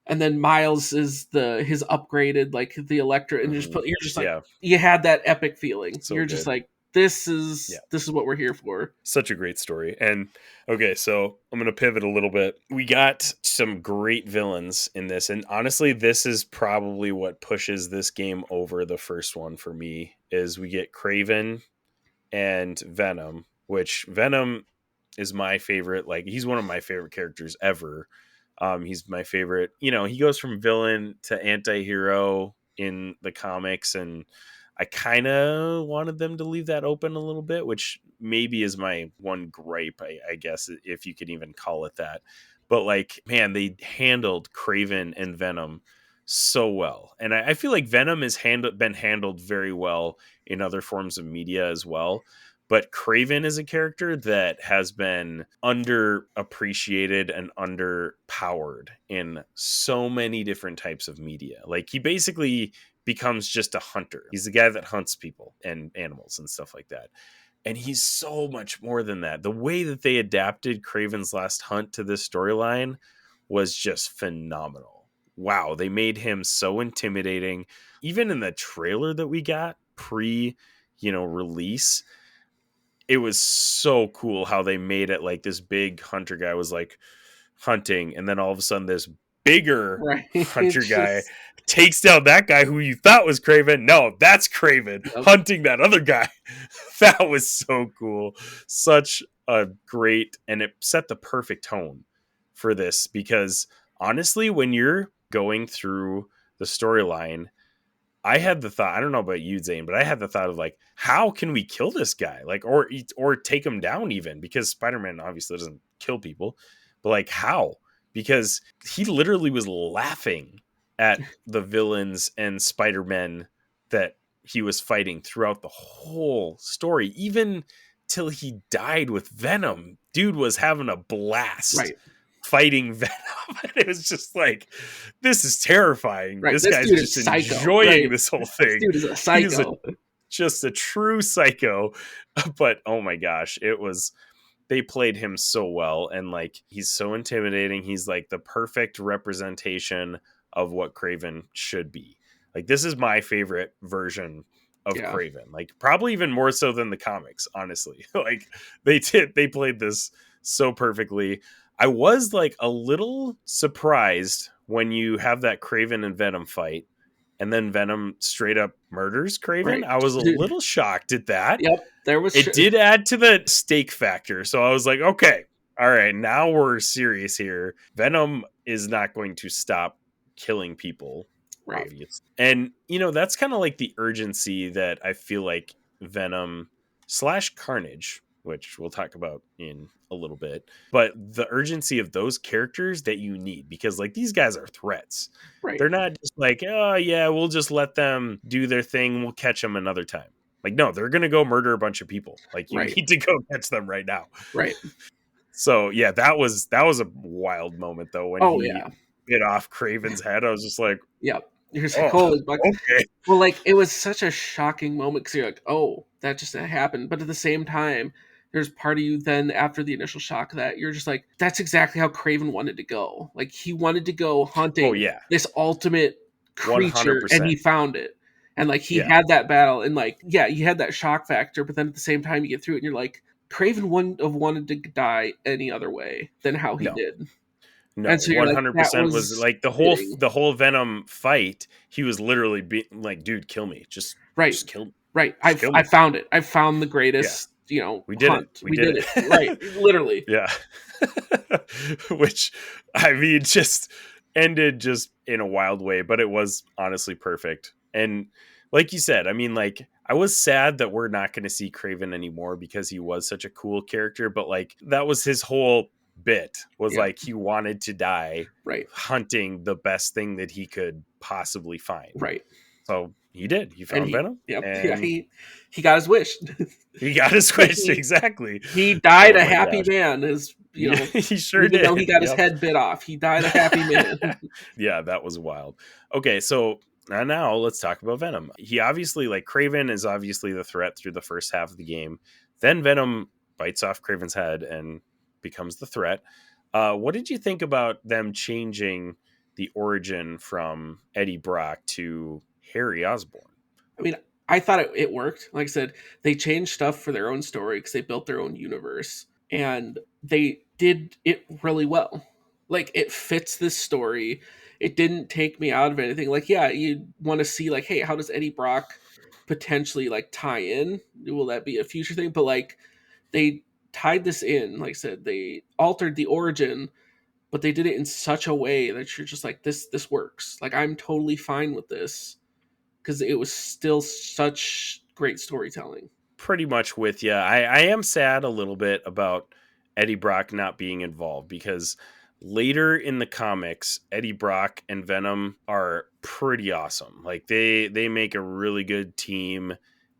and then Miles is his upgraded like the Electra, and you're just like, you had that epic feeling. So you're just like, this is what we're here for. Such a great story. And okay, so I'm going to pivot a little bit. We got some great villains in this. And honestly, this is probably what pushes this game over the first one for me, is we get Kraven and Venom, which Venom is my favorite. Like, he's one of my favorite characters ever. He's my favorite. He goes from villain to anti-hero in the comics, and I kind of wanted them to leave that open a little bit, which maybe is my one gripe, I guess, if you could even call it that. But like, man, they handled Kraven and Venom so well. And I feel like Venom has been handled very well in other forms of media as well. But Kraven is a character that has been underappreciated and underpowered in so many different types of media. Like, he basically becomes just a hunter. He's the guy that hunts people and animals and stuff like that. And he's so much more than that. The way that they adapted Kraven's Last Hunt to this storyline was just phenomenal. Wow, they made him so intimidating. Even in the trailer that we got release, it was so cool how they made it like this big hunter guy was like hunting, and then all of a sudden this bigger hunter guy takes down that guy who you thought was Kraven. No, that's Kraven hunting that other guy. That was so cool. Such a great, and it set the perfect tone for this, because honestly, when you're going through the storyline, I had the thought, I don't know about you, Zane, but I had the thought of like, how can we kill this guy? Like, or take him down even, because Spider-Man obviously doesn't kill people, but like, how? Because he literally was laughing at the villains and Spider-Man that he was fighting throughout the whole story, even till he died with Venom. Dude was having a blast fighting Venom. And it was just like, this is terrifying. This guy's just enjoying this whole thing. This dude is a psycho. Just a true psycho. But oh my gosh, they played him so well, and like, he's so intimidating. He's like the perfect representation of what Kraven should be. Like, this is my favorite version of Kraven. Like, probably even more so than the comics, honestly. Like, they played this so perfectly. I was like a little surprised when you have that Kraven and Venom fight, and then Venom straight up murders Kraven. I was a little shocked at that. Yep, it did add to the stake factor. So I was like, okay, all right, now we're serious here. Venom is not going to stop killing people, obviously. And that's kind of like the urgency that I feel like Venom / Carnage, which we'll talk about in a little bit, but the urgency of those characters that you need, because like, these guys are threats. They're not just like, oh yeah, we'll just let them do their thing, we'll catch them another time. Like, no, they're gonna go murder a bunch of people. Like, you need to go catch them right now. So yeah, that was a wild moment though, when bit off Kraven's head. I was just like, Yep. You're just like, holy fuck. okay. Well, like, it was such a shocking moment because you're like, oh, that just happened. But at the same time, there's part of you then after the initial shock that you're just like, that's exactly how Kraven wanted to go. Like, he wanted to go hunting this ultimate creature, and he found it. And like, he had that battle, and like, yeah, you had that shock factor, but then at the same time, you get through it, and you're like, Kraven wouldn't have wanted to die any other way than how he did. No, 100% was like the whole Venom fight. He was literally being like, "Dude, kill me! Just kill me!" Right. I found it. I found the greatest. You know, we did hunt. it. We did it. Right. Literally. Yeah. Which, I mean, just ended just in a wild way, but it was honestly perfect. And like you said, I mean, like, I was sad that we're not going to see Kraven anymore because he was such a cool character, but like, that was his whole bit was like he wanted to die hunting the best thing that he could possibly find. Right. So he did. He found Venom. Yep. And he got his wish. He got his wish, exactly. He died a happy man. As you know, he sure even did. Though he got his head bit off, he died a happy man. Yeah, that was wild. Okay, so now let's talk about Venom. He obviously, like, Kraven is obviously the threat through the first half of the game. Then Venom bites off Kraven's head and becomes the threat. What did you think about them changing the origin from Eddie Brock to Harry Osborn? I mean, I thought it worked. Like I said, they changed stuff for their own story because they built their own universe, and they did it really well. Like, it fits this story. It didn't take me out of anything. Like, yeah, you want to see, like, hey, how does Eddie Brock potentially, like, tie in? Will that be a future thing? But, like, they tied this in. Like I said, they altered the origin, but they did it in such a way that you're just like, this works. Like, I'm totally fine with this because it was still such great storytelling. Pretty much with you. I am sad a little bit about Eddie Brock not being involved because later in the comics, Eddie Brock and Venom are pretty awesome. Like, they make a really good team.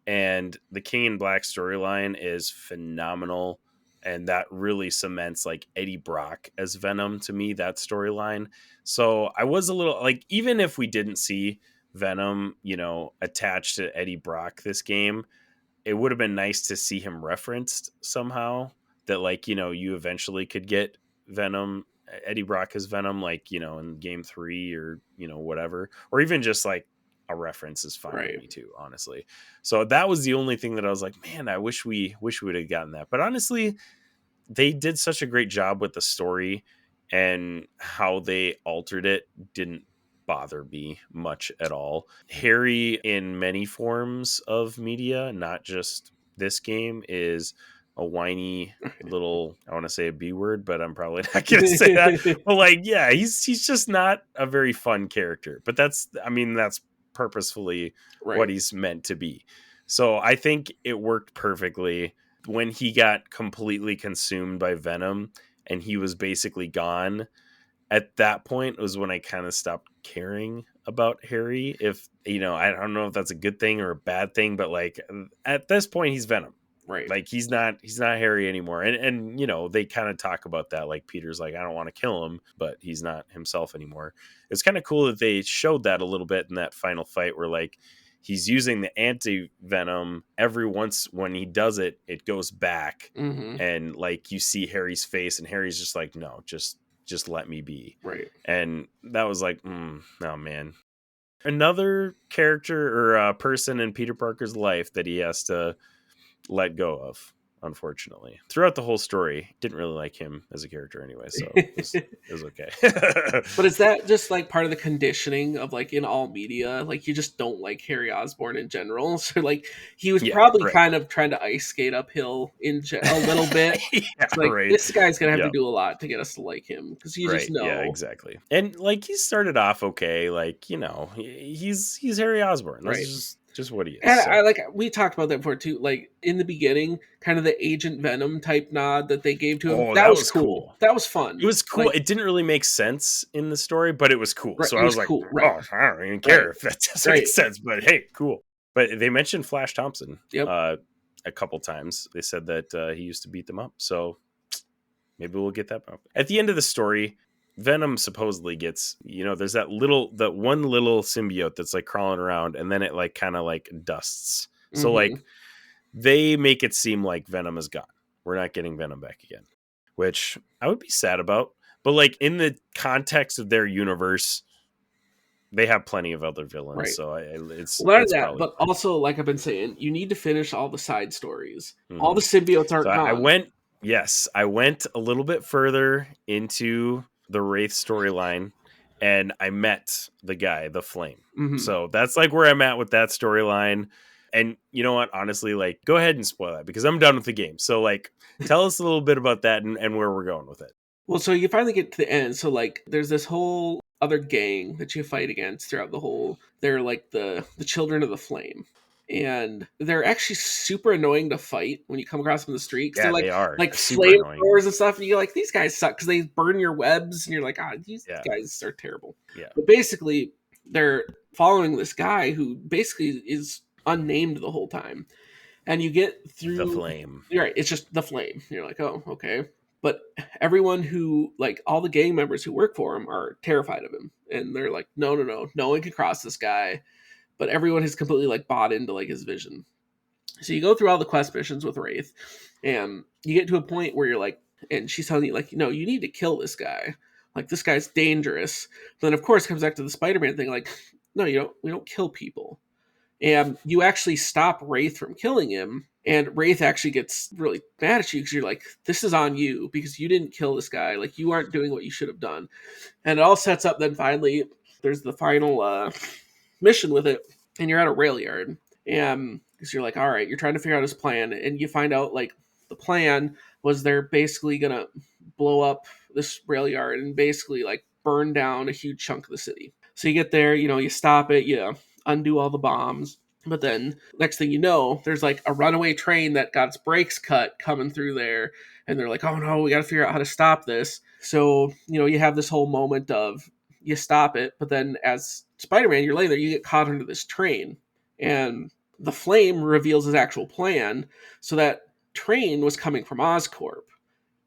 And the King in Black storyline is phenomenal. And that really cements, like, Eddie Brock as Venom to me, that storyline. So I was a little, like, even if we didn't see Venom, you know, attached to Eddie Brock this game, it would have been nice to see him referenced somehow. That, like, you know, you eventually could get Venom, Eddie Brock as Venom, like, you know, in game 3 or, you know, whatever. Or even just, like, a reference is fine with me too, honestly. So that was the only thing that I was like, man, I wish we would have gotten that. But honestly, they did such a great job with the story, and how they altered it didn't bother me much at all. Harry, in many forms of media, not just this game, is a whiny little, I want to say a B word, but I'm probably not going to say that. But like, yeah, he's just not a very fun character. But that's purposefully what he's meant to be. So I think it worked perfectly. When he got completely consumed by Venom and he was basically gone, at that point was when I kind of stopped caring about Harry. If, you know, I don't know if that's a good thing or a bad thing, but like, at this point he's Venom. Right. Like, he's not Harry anymore. And you know, they kind of talk about that. Like, Peter's like, I don't want to kill him, but he's not himself anymore. It's kind of cool that they showed that a little bit in that final fight where, like, he's using the anti-venom every once when he does it, it goes back. Mm-hmm. And like, you see Harry's face and Harry's just like, no, just let me be. Right. And that was like, oh man. Another character or person in Peter Parker's life that he has to let go of, unfortunately. Throughout the whole story, didn't really like him as a character anyway, so it was okay. But is that just like part of the conditioning of, like, in all media, like, you just don't like Harry Osborn in general? So like, he was probably kind of trying to ice skate uphill a little bit. Like, this guy's gonna have to do a lot to get us to like him, because you just know. Yeah, exactly. And like, he started off okay, like, you know, he's Harry Osborn. That's just what he is. And I we talked about that before too. Like, in the beginning, kind of the Agent Venom type nod that they gave to him. That was cool. That was fun. It was cool. Like, it didn't really make sense in the story, but it was cool. So I was like, cool. Oh, I don't even care if that doesn't make sense. But hey, cool. But they mentioned Flash Thompson a couple times. They said that he used to beat them up. So maybe we'll get that. At the end of the story, Venom supposedly gets, there's that one little symbiote that's like crawling around, and then it like kind of like dusts. So like they make it seem like Venom is gone. We're not getting Venom back again, which I would be sad about. But like in the context of their universe, they have plenty of other villains. Right. So it's that, probably but fine. also, like I've been saying, you need to finish all the side stories. All the symbiotes aren't gone. I went a little bit further into the Wraith storyline, and I met the guy, the Flame. So that's like where I'm at with that storyline. And you know what? Honestly, like, go ahead and spoil that because I'm done with the game. So like, tell us a little bit about that and where we're going with it. Well, so you finally get to the end. So like, there's this whole other gang that you fight against throughout the whole. They're like the Children of the Flame. And they're actually super annoying to fight when you come across them in the street. Yeah, they're like, they are. Like flamethrowers and stuff. And you're like, these guys suck because they burn your webs. And you're like, these guys are terrible. Yeah. But basically, they're following this guy who basically is unnamed the whole time. And you get through the Flame. You're right. It's just the Flame. You're like, oh, okay. But everyone who, like, all the gang members who work for him are terrified of him. And they're like, no one can cross this guy. But everyone has completely, like, bought into, like, his vision. So you go through all the quest missions with Wraith, and you get to a point where you're like, and she's telling you, like, no, you need to kill this guy. Like, this guy's dangerous. But then, of course, it comes back to the Spider-Man thing, like, no, we don't kill people. And you actually stop Wraith from killing him, and Wraith actually gets really mad at you because you're like, this is on you because you didn't kill this guy. Like, you aren't doing what you should have done. And it all sets up then finally, there's the final mission with it, and you're at a rail yard. And because you're like, all right, you're trying to figure out his plan, and you find out, like, the plan was they're basically going to blow up this rail yard and basically, like, burn down a huge chunk of the city. So you get there, you stop it, you undo all the bombs. But then next thing you know, there's like a runaway train that got its brakes cut coming through there. And they're like, oh no, we got to figure out how to stop this. So, you have this whole moment of you stop it. But then as Spider-Man, you're laying there, you get caught under this train. And the Flame reveals his actual plan. So that train was coming from Oscorp.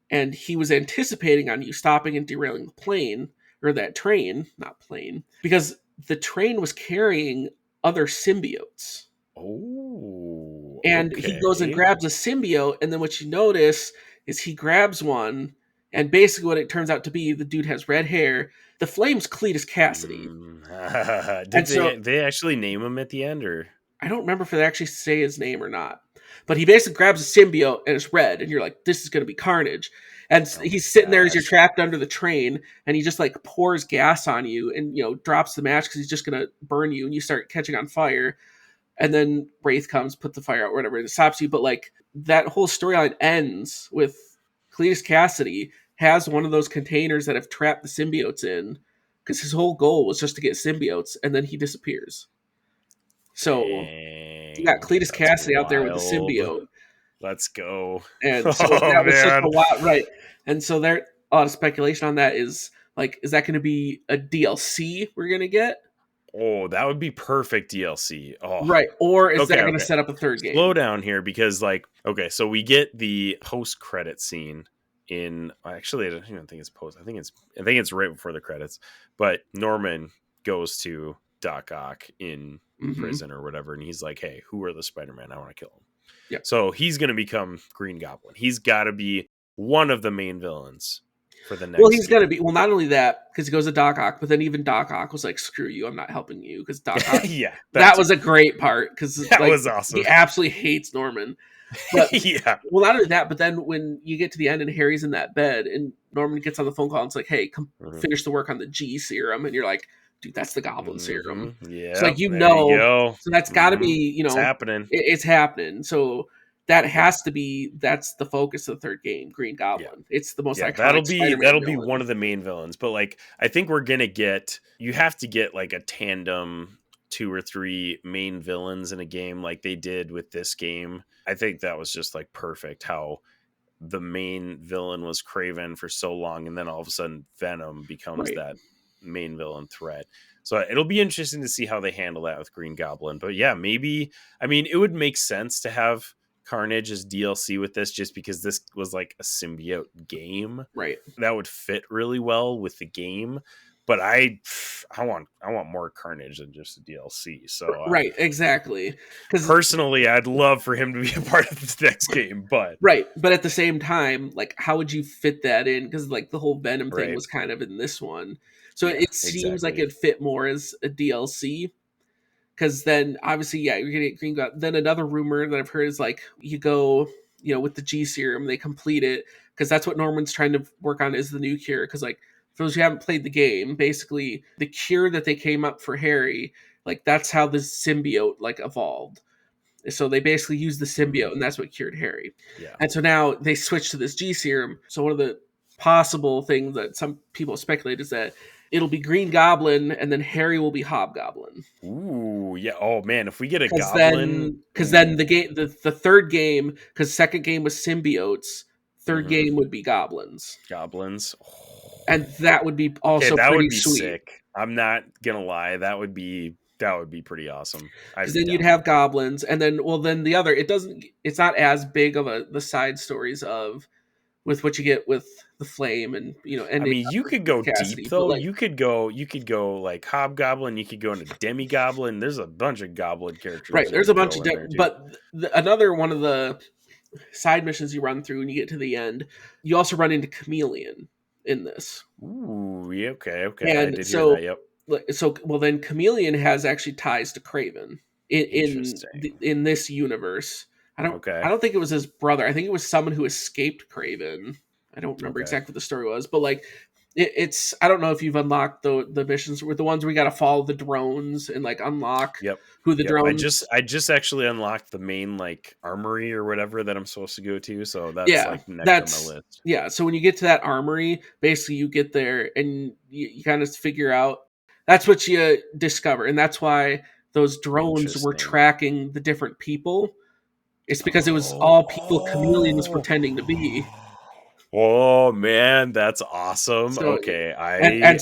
And he was anticipating on you stopping and derailing the plane, or that train, not plane, because the train was carrying other symbiotes. Oh. And he goes and grabs a symbiote, and then what you notice is he grabs one, and basically what it turns out to be, the dude has red hair. The Flame's Cletus Cassidy. Did they actually name him at the end, or? I don't remember if they actually say his name or not. But he basically grabs a symbiote, and it's red, and you're like, this is going to be carnage. And he's sitting there as you're trapped under the train, and he just like pours gas on you and, drops the match because he's just going to burn you, and you start catching on fire. And then Wraith comes, puts the fire out, or whatever, and it stops you. But like that whole storyline ends with Cletus Cassidy has one of those containers that have trapped the symbiotes in, because his whole goal was just to get symbiotes, and then he disappears. So you got Cletus Cassidy out there with the symbiote. Let's go. And so that was just a lot, right? And so there, a lot of speculation on that is like, is that going to be a DLC we're going to get? Oh, that would be perfect DLC. Oh, right. Or is that going to set up a third game? Slow down here because, like, okay, so we get the post-credit scene in. Actually, I don't even think it's post. I think it's right before the credits. But Norman goes to Doc Ock in prison or whatever, and he's like, "Hey, who are the Spider-Man? I want to kill them." Yeah. So he's going to become Green Goblin. He's got to be one of the main villains for the next. Well, he's going to be. Well, not only that, because he goes to Doc Ock, but then even Doc Ock was like, "Screw you, I'm not helping you." Because Doc Ock, that was a great part because that was awesome. He absolutely hates Norman. But, yeah. Well, not only that, but then when you get to the end and Harry's in that bed and Norman gets on the phone call and it's like, "Hey, come finish the work on the G serum," and you're like, dude, that's the Goblin serum. Yeah. It's like, so that's got to be, it's happening. It's happening. So that has to be, that's the focus of the third game, Green Goblin. Yeah. It's the most iconic that'll be one of the main villains. But like, I think you have to get like a tandem 2 or 3 main villains in a game like they did with this game. I think that was just like perfect how the main villain was Kraven for so long, and then all of a sudden Venom becomes that main villain threat. So it'll be interesting to see how they handle that with Green Goblin. But yeah, maybe, I mean, it would make sense to have Carnage as DLC with this, just because this was like a symbiote game. Right. That would fit really well with the game. But I want more Carnage than just a DLC. So right, exactly. Personally, I'd love for him to be a part of this next game, but right. But at the same time, like, how would you fit that in? Because like the whole Venom thing Right. was kind of in this one, so Yeah, it seems like it'd fit more as a DLC. Because then obviously, yeah, you're gonna get Green Goblin. Then another rumor that I've heard is like you go, with the G serum, they complete it because that's what Norman's trying to work on is the new cure. Because like for those who haven't played the game, basically the cure that they came up for Harry, like that's how the symbiote like evolved. So they basically used the symbiote, and that's what cured Harry. Yeah. And so now they switched to this G serum. So one of the possible things that some people speculate is that it'll be Green Goblin, and then Harry will be Hobgoblin. Ooh, yeah. Oh man, if we get a Because Goblin, then the game, the third game, because second game was symbiotes, third game would be goblins. Goblins, and that would be also that pretty would be sweet. sick. I'm not gonna lie, that would be pretty awesome. Because then you'd have goblins, and then then the other, it's not as big of the side stories with what you get with the Flame and and I mean, you could go Cassidy, deep though. like, You could go like Hobgoblin. You could go into Demi-Goblin. There's a bunch of Goblin characters. Right, there's a bunch of but another one of the side missions you run through and you get to the end, you also run into Chameleon in this. Ooh, yeah, okay. And I did hear that. Yep. So then Chameleon has actually ties to Kraven in this universe. I don't think it was his brother. I think it was someone who escaped Kraven. I don't remember exactly what the story was, but like it's I don't know if you've unlocked the missions with the ones where we got to follow the drones and like unlock who the drones. I just actually unlocked the main like armory or whatever that I'm supposed to go to, so that's like next on my list. Yeah, so when you get to that armory, basically you get there and you kind of figure out that's what you discover, and that's why those drones were tracking the different people. It's because it was all people Chameleon was pretending to be. Oh man, that's awesome. So, okay, am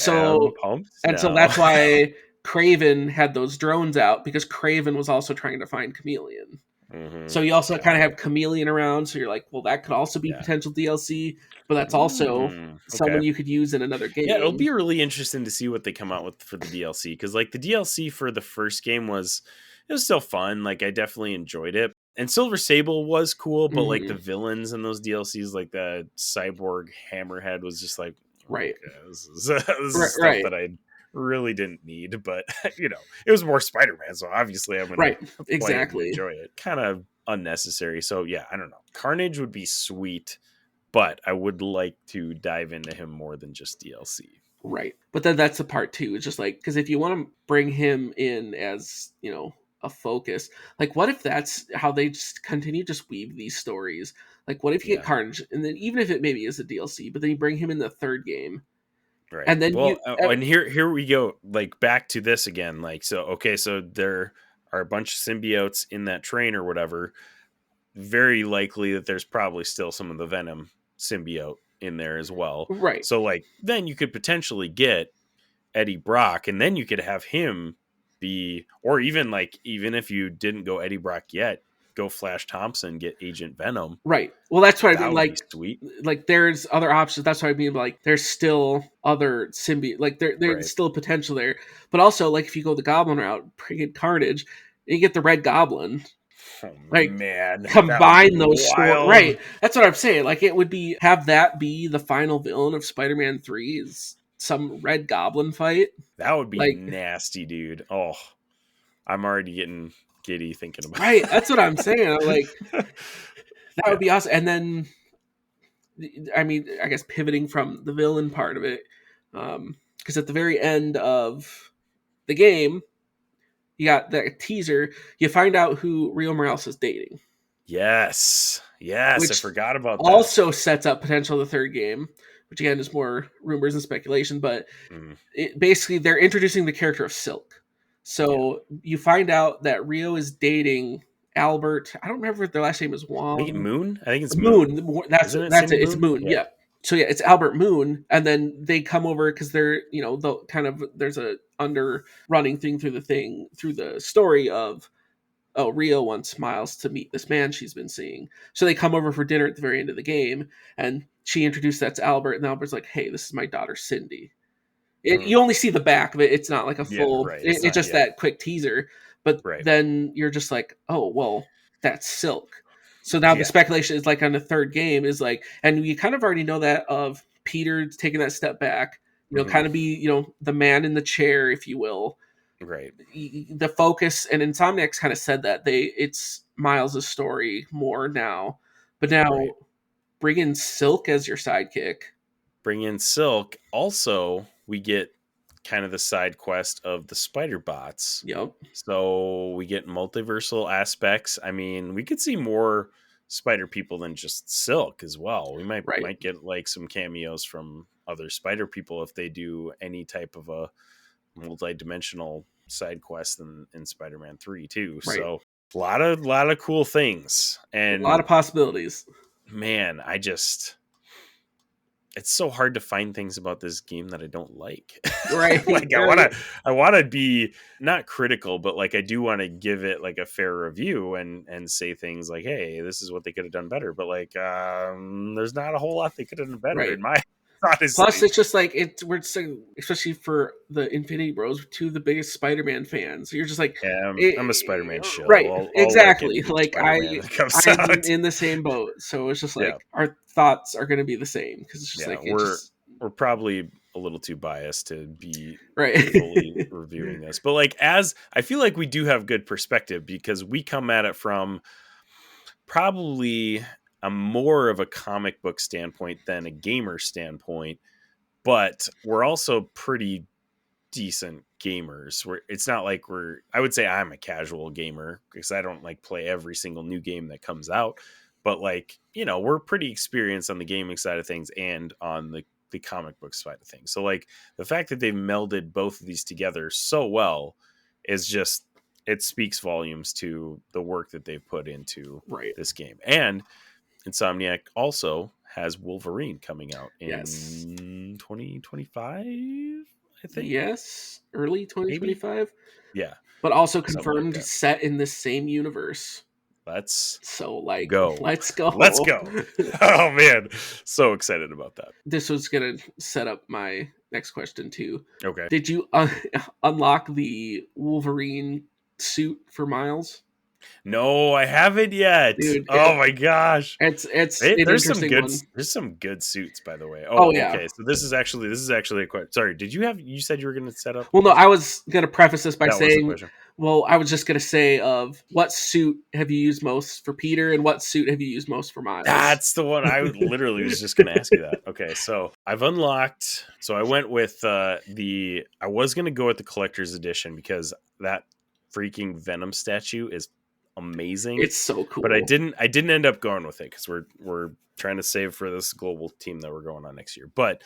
pumped. And so that's why Kraven had those drones out, because Kraven was also trying to find Chameleon. Mm-hmm. So you also kind of have Chameleon around, so you're like, well, that could also be potential DLC, but that's also someone you could use in another game. Yeah, it'll be really interesting to see what they come out with for the DLC, because like the DLC for the first game was still fun. Like I definitely enjoyed it. And Silver Sable was cool, but like the villains in those DLCs, like the Cyborg Hammerhead, was just like, right. Okay, this is stuff that I really didn't need. But it was more Spider-Man, so obviously I'm gonna exactly enjoy it. Kind of unnecessary. So yeah, I don't know. Carnage would be sweet, but I would like to dive into him more than just DLC. Right, but then that's the part too. It's just like, because if you want to bring him in as a focus, like what if that's how they just continue to weave these stories? Like what if you get Carnage, and then even if it maybe is a DLC, but then you bring him in the third game, right? And then and here we go, like back to this again. Like so there are a bunch of symbiotes in that train or whatever. Very likely that there's probably still some of the Venom symbiote in there as well, right? So like then you could potentially get Eddie Brock, and then you could have him be, or even if you didn't go Eddie Brock yet, go Flash Thompson, get Agent Venom. Right. Well, that's what I mean. Like, sweet. Like there's other options. That's what I mean. Like there's still other symbiote. Like there's still potential there. But also, like if you go the Goblin route, bring in Carnage, and you get the Red Goblin. Oh, like man, combine those stories. Right. That's what I'm saying. Like it would be, have that be the final villain of Spider-Man 3 is some Red Goblin fight. That would be nasty, dude. Oh, I'm already getting giddy thinking about it. Right, that's what I'm saying. I'm like, that would be awesome. And then, I mean, I guess pivoting from the villain part of it, because at the very end of the game, you got that teaser, you find out who Rio Morales is dating. Yes, I forgot about that. Also sets up potential the third game, which again is more rumors and speculation, but basically they're introducing the character of Silk. So you find out that Rio is dating Albert. I don't remember if their last name is Wong. I think it's Moon. That's it. It's Moon. Yeah. So yeah, it's Albert Moon, and then they come over because they're there's a under running thing through the story of oh, Rio wants Miles to meet this man she's been seeing. So they come over for dinner at the very end of the game, and she introduced that to Albert, and Albert's like, hey, this is my daughter, Cindy. You only see the back of it. It's not like a Yeah, full, right. it's just that quick teaser. But Right. then you're just like, oh, well, that's Silk. So now the speculation is like on the third game is like, and you kind of already know that of Peter taking that step back, kind of be, the man in the chair, if you will. Right. The focus, and Insomniac's kind of said that it's Miles' story more now. But now bring in Silk as your sidekick. Bring in Silk. Also, we get kind of the side quest of the spider bots. Yep. So we get multiversal aspects. I mean, we could see more spider people than just Silk as well. We might get like some cameos from other spider people if they do any type of a multi-dimensional side quest in Spider-Man 3 too. Right. So a lot of cool things and a lot of possibilities. Man, it's so hard to find things about this game that I don't like. Right. Like I want to be not critical, but like I do want to give it like a fair review and say things like, hey, this is what they could have done better. But like, there's not a whole lot they could have done better in my honestly. Plus, it's just like we're saying, especially for the Infinity Bros, two of the biggest Spider-Man fans. You're just like, I'm a Spider-Man show, right? I'll exactly. Like I'm in the same boat. So it's just like our thoughts are going to be the same because it's just we're probably a little too biased to be right fully reviewing this, but like as I feel like we do have good perspective because we come at it from probably a more of a comic book standpoint than a gamer standpoint, but we're also pretty decent gamers. It's not like I would say I'm a casual gamer because I don't like play every single new game that comes out, but like, we're pretty experienced on the gaming side of things and on the comic book side of things. So like the fact that they've melded both of these together so well is just, it speaks volumes to the work that they've put into this game. And Insomniac also has Wolverine coming out in 2025, I think. Yes, early 2025. Maybe? Yeah. But also confirmed set in the same universe. Let's go. Let's go. Oh man, so excited about that. This was gonna set up my next question too. Okay. Did you unlock the Wolverine suit for Miles? No, I haven't yet. Dude, my gosh. There's some good suits, by the way. Yeah. Okay. So this is actually a question. Sorry, you said you were gonna set up? Well, no, I was gonna preface this by saying, well, I was just gonna say of what suit have you used most for Peter and what suit have you used most for Miles? That's the one. I literally was just gonna ask you that. Okay, so I've unlocked. So I went with I was gonna go with the collector's edition because that freaking Venom statue is amazing. It's so cool. But I didn't end up going with it because we're trying to save for this global team that we're going on next year. But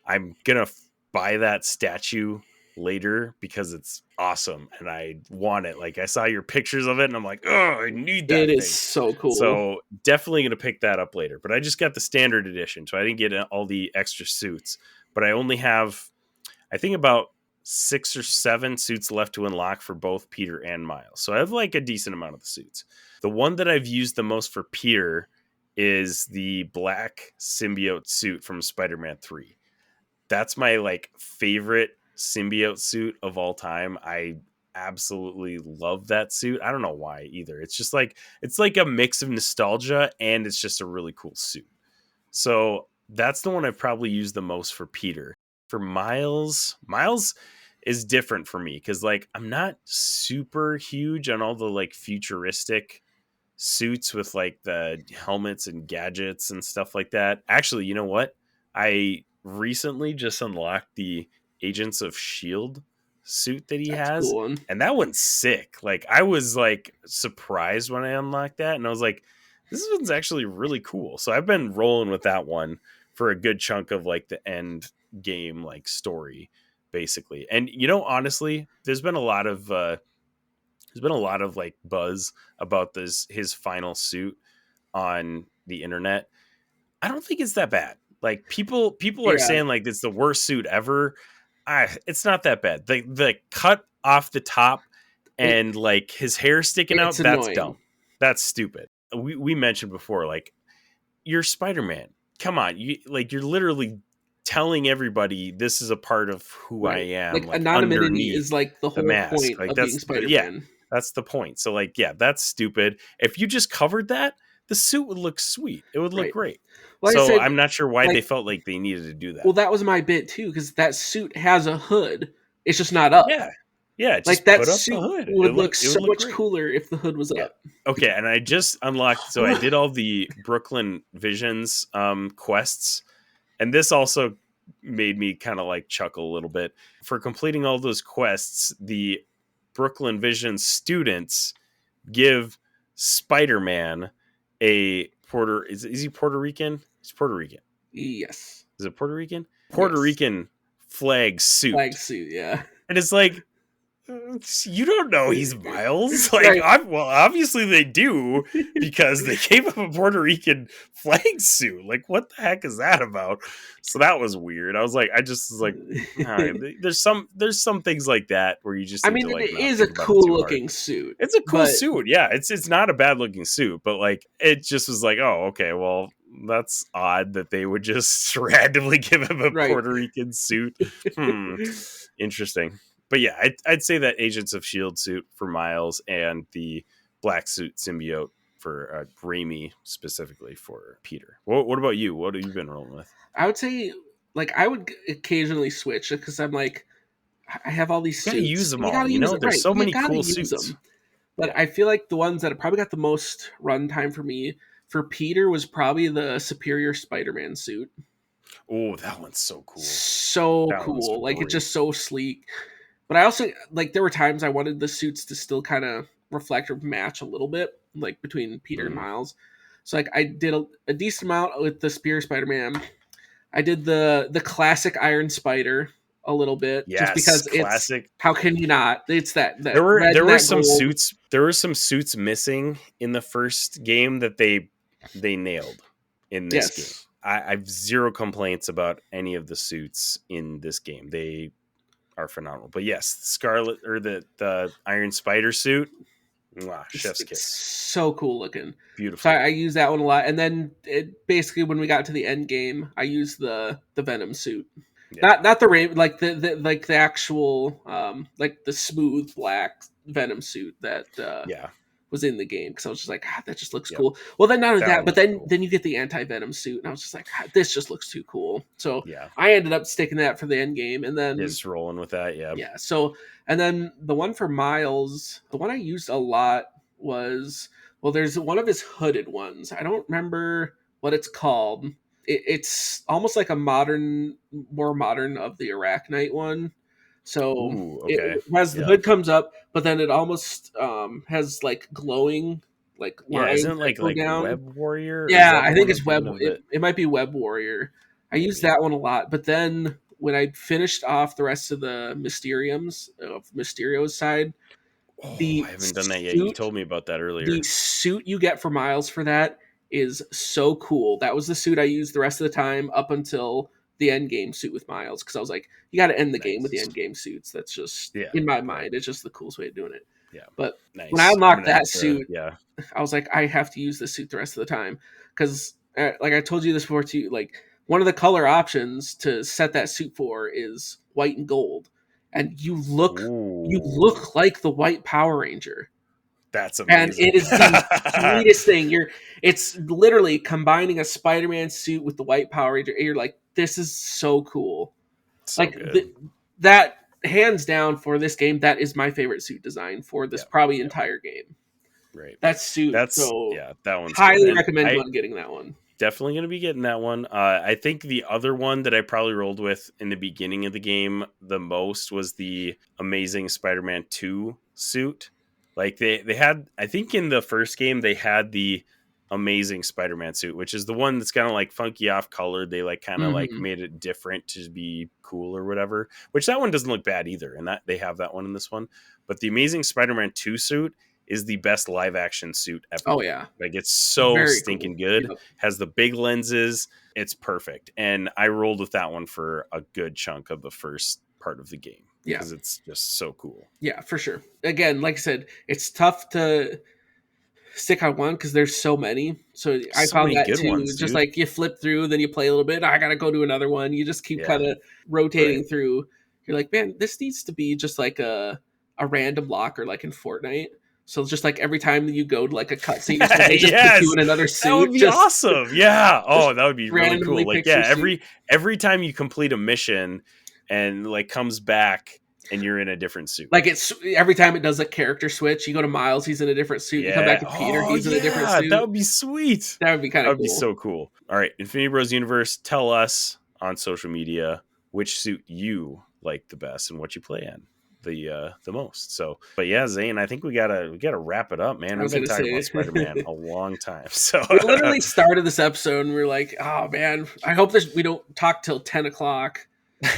I'm gonna buy that statue later because it's awesome and I want it. Like I saw your pictures of it and I'm like, oh, I need that. It is so cool. So definitely gonna pick that up later. But I just got the standard edition, so I didn't get all the extra suits. But I only have, I think, about 6 or 7 suits left to unlock for both Peter and Miles. So I have like a decent amount of the suits. The one that I've used the most for Peter is the black symbiote suit from Spider-Man 3. That's my like favorite symbiote suit of all time. I absolutely love that suit. I don't know why either. It's just like, it's like a mix of nostalgia and it's just a really cool suit. So that's the one I've probably used the most for Peter. For Miles is different for me because like I'm not super huge on all the like futuristic suits with like the helmets and gadgets and stuff like that. Actually, you know what? I recently just unlocked the Agents of S.H.I.E.L.D. suit that he has. Cool. And that one's sick. Like I was like surprised when I unlocked that and I was like, this one's actually really cool. So I've been rolling with that one for a good chunk of like the end game like story basically. And honestly, there's been a lot of like buzz about his final suit on the internet. I don't think it's that bad. Like people are saying like it's the worst suit ever. It's not that bad. The cut off the top and like his hair sticking out. It's That's annoying. dumb. That's stupid. We mentioned before, like, you're Spider-Man. Come on, you're literally telling everybody this is a part of who I am. Like, Like anonymity underneath is like the the whole mask. point Like of being Spider-Man. that's the point. So like, yeah, that's stupid. If you just covered that, the suit would look sweet. It would look Right. great. Like I So said, I'm not sure why like, they felt like they needed to do that. well, that was my bit too, because that suit has a hood. It's just not up. Yeah, Like, just that put up the suit hood. would look It so would look much great. cooler if the hood was Yeah. up. Okay, and I just unlocked, so I did all the Brooklyn Visions quests, and this also made me kind of like chuckle a little bit. For completing all those quests, the Brooklyn Visions students give Spider-Man a is he Puerto Rican? He's Puerto Rican. Yes. Is it Puerto Rican? Puerto Rican flag suit. Flag suit, yeah. And it's like, you don't know he's Miles. Like, Right. obviously they do, because they gave him a Puerto Rican flag suit. Like, what the heck is that about? So that was weird. I just was like, all right, there's some things like that where you just I need mean, to like it not is a think about it cool too hard. looking suit. It's a cool but suit. Yeah, it's not a bad looking suit, but like, it just was like, oh, okay, well, that's odd that they would just randomly give him a Right. Puerto Rican suit. Interesting. But yeah, I'd say that Agents of S.H.I.E.L.D. suit for Miles and the black suit symbiote for Raimi specifically for Peter. What about you? What have you been rolling with? I would say, like, I would occasionally switch because I'm like, I have all these You gotta suits. use them You all. gotta You use know, it, there's right? so You many gotta cool use suits. them. But Yeah. I feel like the ones that probably got the most runtime for me for Peter was probably the Superior Spider-Man suit. Oh, that one's so cool. So That one's cool. Like, great. it's just so sleek. But I also, like, there were times I wanted the suits to still kind of reflect or match a little bit, like, between Peter and Miles. So, like, I did a decent amount with the Superior Spider-Man. I did the classic Iron Spider a little bit, Yes, just because classic. It's how can you not? It's that There red and were that some gold. suits. There were some suits missing in the first game that they nailed in this game. I've zero complaints about any of the suits in this game. They are phenomenal. But yes, Scarlet or the Iron Spider suit, chef's It's kiss. so cool looking. Beautiful. So I use that one a lot, and then basically when we got to the end game, I used the Venom suit. Yeah. Not the rain, like the actual like the smooth black Venom suit that was in the game, because I was just like, that just looks cool. Well, then not only that, but then you get the anti-Venom suit, and I was just like, this just looks too cool. So I ended up sticking that for the end game, and then just rolling with that. Yeah. So, and then the one for Miles, the one I used a lot was, well, there's one of his hooded ones. I don't remember what it's called. It's almost like a more modern of the Arachnite one. So it has the hood comes up, but then it almost has like glowing like lines isn't it that go down. Web Warrior? Yeah, I think it's Web. It might be Web Warrior. I used that one a lot, but then when I finished off the rest of the Mysteriums of Mysterio's side, I haven't done that yet. You told me about that earlier. The suit you get for Miles for that is so cool. That was the suit I used the rest of the time up until the end game suit with Miles, because I was like, you got to end the game with the end game suits. That's just in my mind, it's just the coolest way of doing it. Yeah, but when I unlocked that suit, I was like, I have to use this suit the rest of the time, because like I told you this before too, like one of the color options to set that suit for is white and gold, and you look like the White Power Ranger. That's amazing. And it is the sweetest thing. It's literally combining a Spider-Man suit with the White Power Ranger, and you're like, this is so cool. So like that hands down for this game, that is my favorite suit design for this probably entire game. Right. That suit. That one's highly recommend on getting that one. Definitely going to be getting that one. I think the other one that I probably rolled with in the beginning of the game the most was the Amazing Spider-Man 2 suit. Like they had, I think in the first game they had the Amazing Spider-Man suit, which is the one that's kind of like funky off colored. They like kind of like made it different to be cool or whatever, which that one doesn't look bad either. And that they have that one in this one, but the Amazing Spider-Man 2 suit is the best live action suit ever. Oh yeah. Like it's so Very stinking good. Yep. Has the big lenses. It's perfect. And I rolled with that one for a good chunk of the first part of the game. Yeah. Because it's just so cool. Yeah, for sure. Again, like I said, it's tough to stick on one because there's so many. So I So found many that good too. ones, Just dude. like you flip through, then you play a little bit. I gotta go to another one. You just keep kind of rotating Right. through. You're like, man, this needs to be just like a random locker, like in Fortnite. So it's just like every time you go to like a cutscene, they just put you in another suit. That would be just awesome. Yeah. Oh, that would be really randomly cool. Like, picks your yeah, suit. every time you complete a mission and like comes back and you're in a different suit. Like it's every time it does a character switch, you go to Miles, he's in a different suit. You come back to Peter, he's in a different suit. That would be sweet. That would be kind That of would be cool. so cool. All right, Infinity Bros Universe, tell us on social media which suit you like the best and what you play in the most. So, but yeah, Zane, I think we gotta wrap it up, man. We've been talking about Spider-Man a long time. So we literally started this episode and we were like, oh man, I hope we don't talk till 10 o'clock.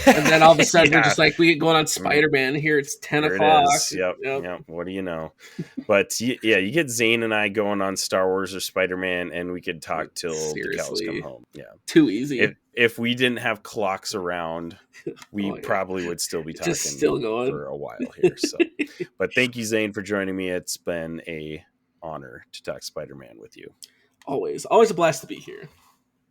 And then all of a sudden we're just like, we get going on Spider-Man here. It's 10 o'clock. Yep. What do you know? But yeah, you get Zane and I going on Star Wars or Spider-Man, and we could talk till the cows come home. Yeah, too easy. If we didn't have clocks around, we probably would still be talking going for a while here. So, but thank you, Zane, for joining me. It's been a honor to talk Spider-Man with you. Always a blast to be here.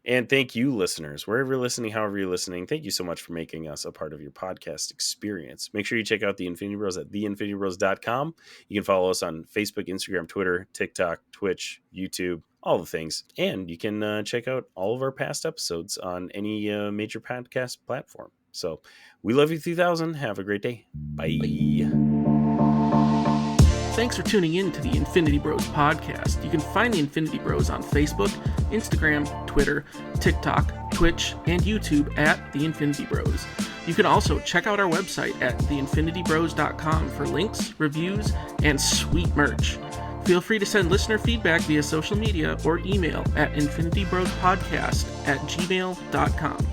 And thank you, listeners, wherever you're listening, however you're listening. Thank you so much for making us a part of your podcast experience. Make sure you check out the Infinity Bros at theinfinitybros.com. You can follow us on Facebook, Instagram, Twitter, TikTok, Twitch, YouTube, all the things. And you can check out all of our past episodes on any major podcast platform. So we love you 3000. Have a great day. Bye. Thanks for tuning in to the Infinity Bros podcast. You can find the Infinity Bros on Facebook, Instagram, Twitter, TikTok, Twitch, and YouTube at the Infinity Bros. You can also check out our website at theinfinitybros.com for links, reviews, and sweet merch. Feel free to send listener feedback via social media or email at infinitybrospodcast@gmail.com.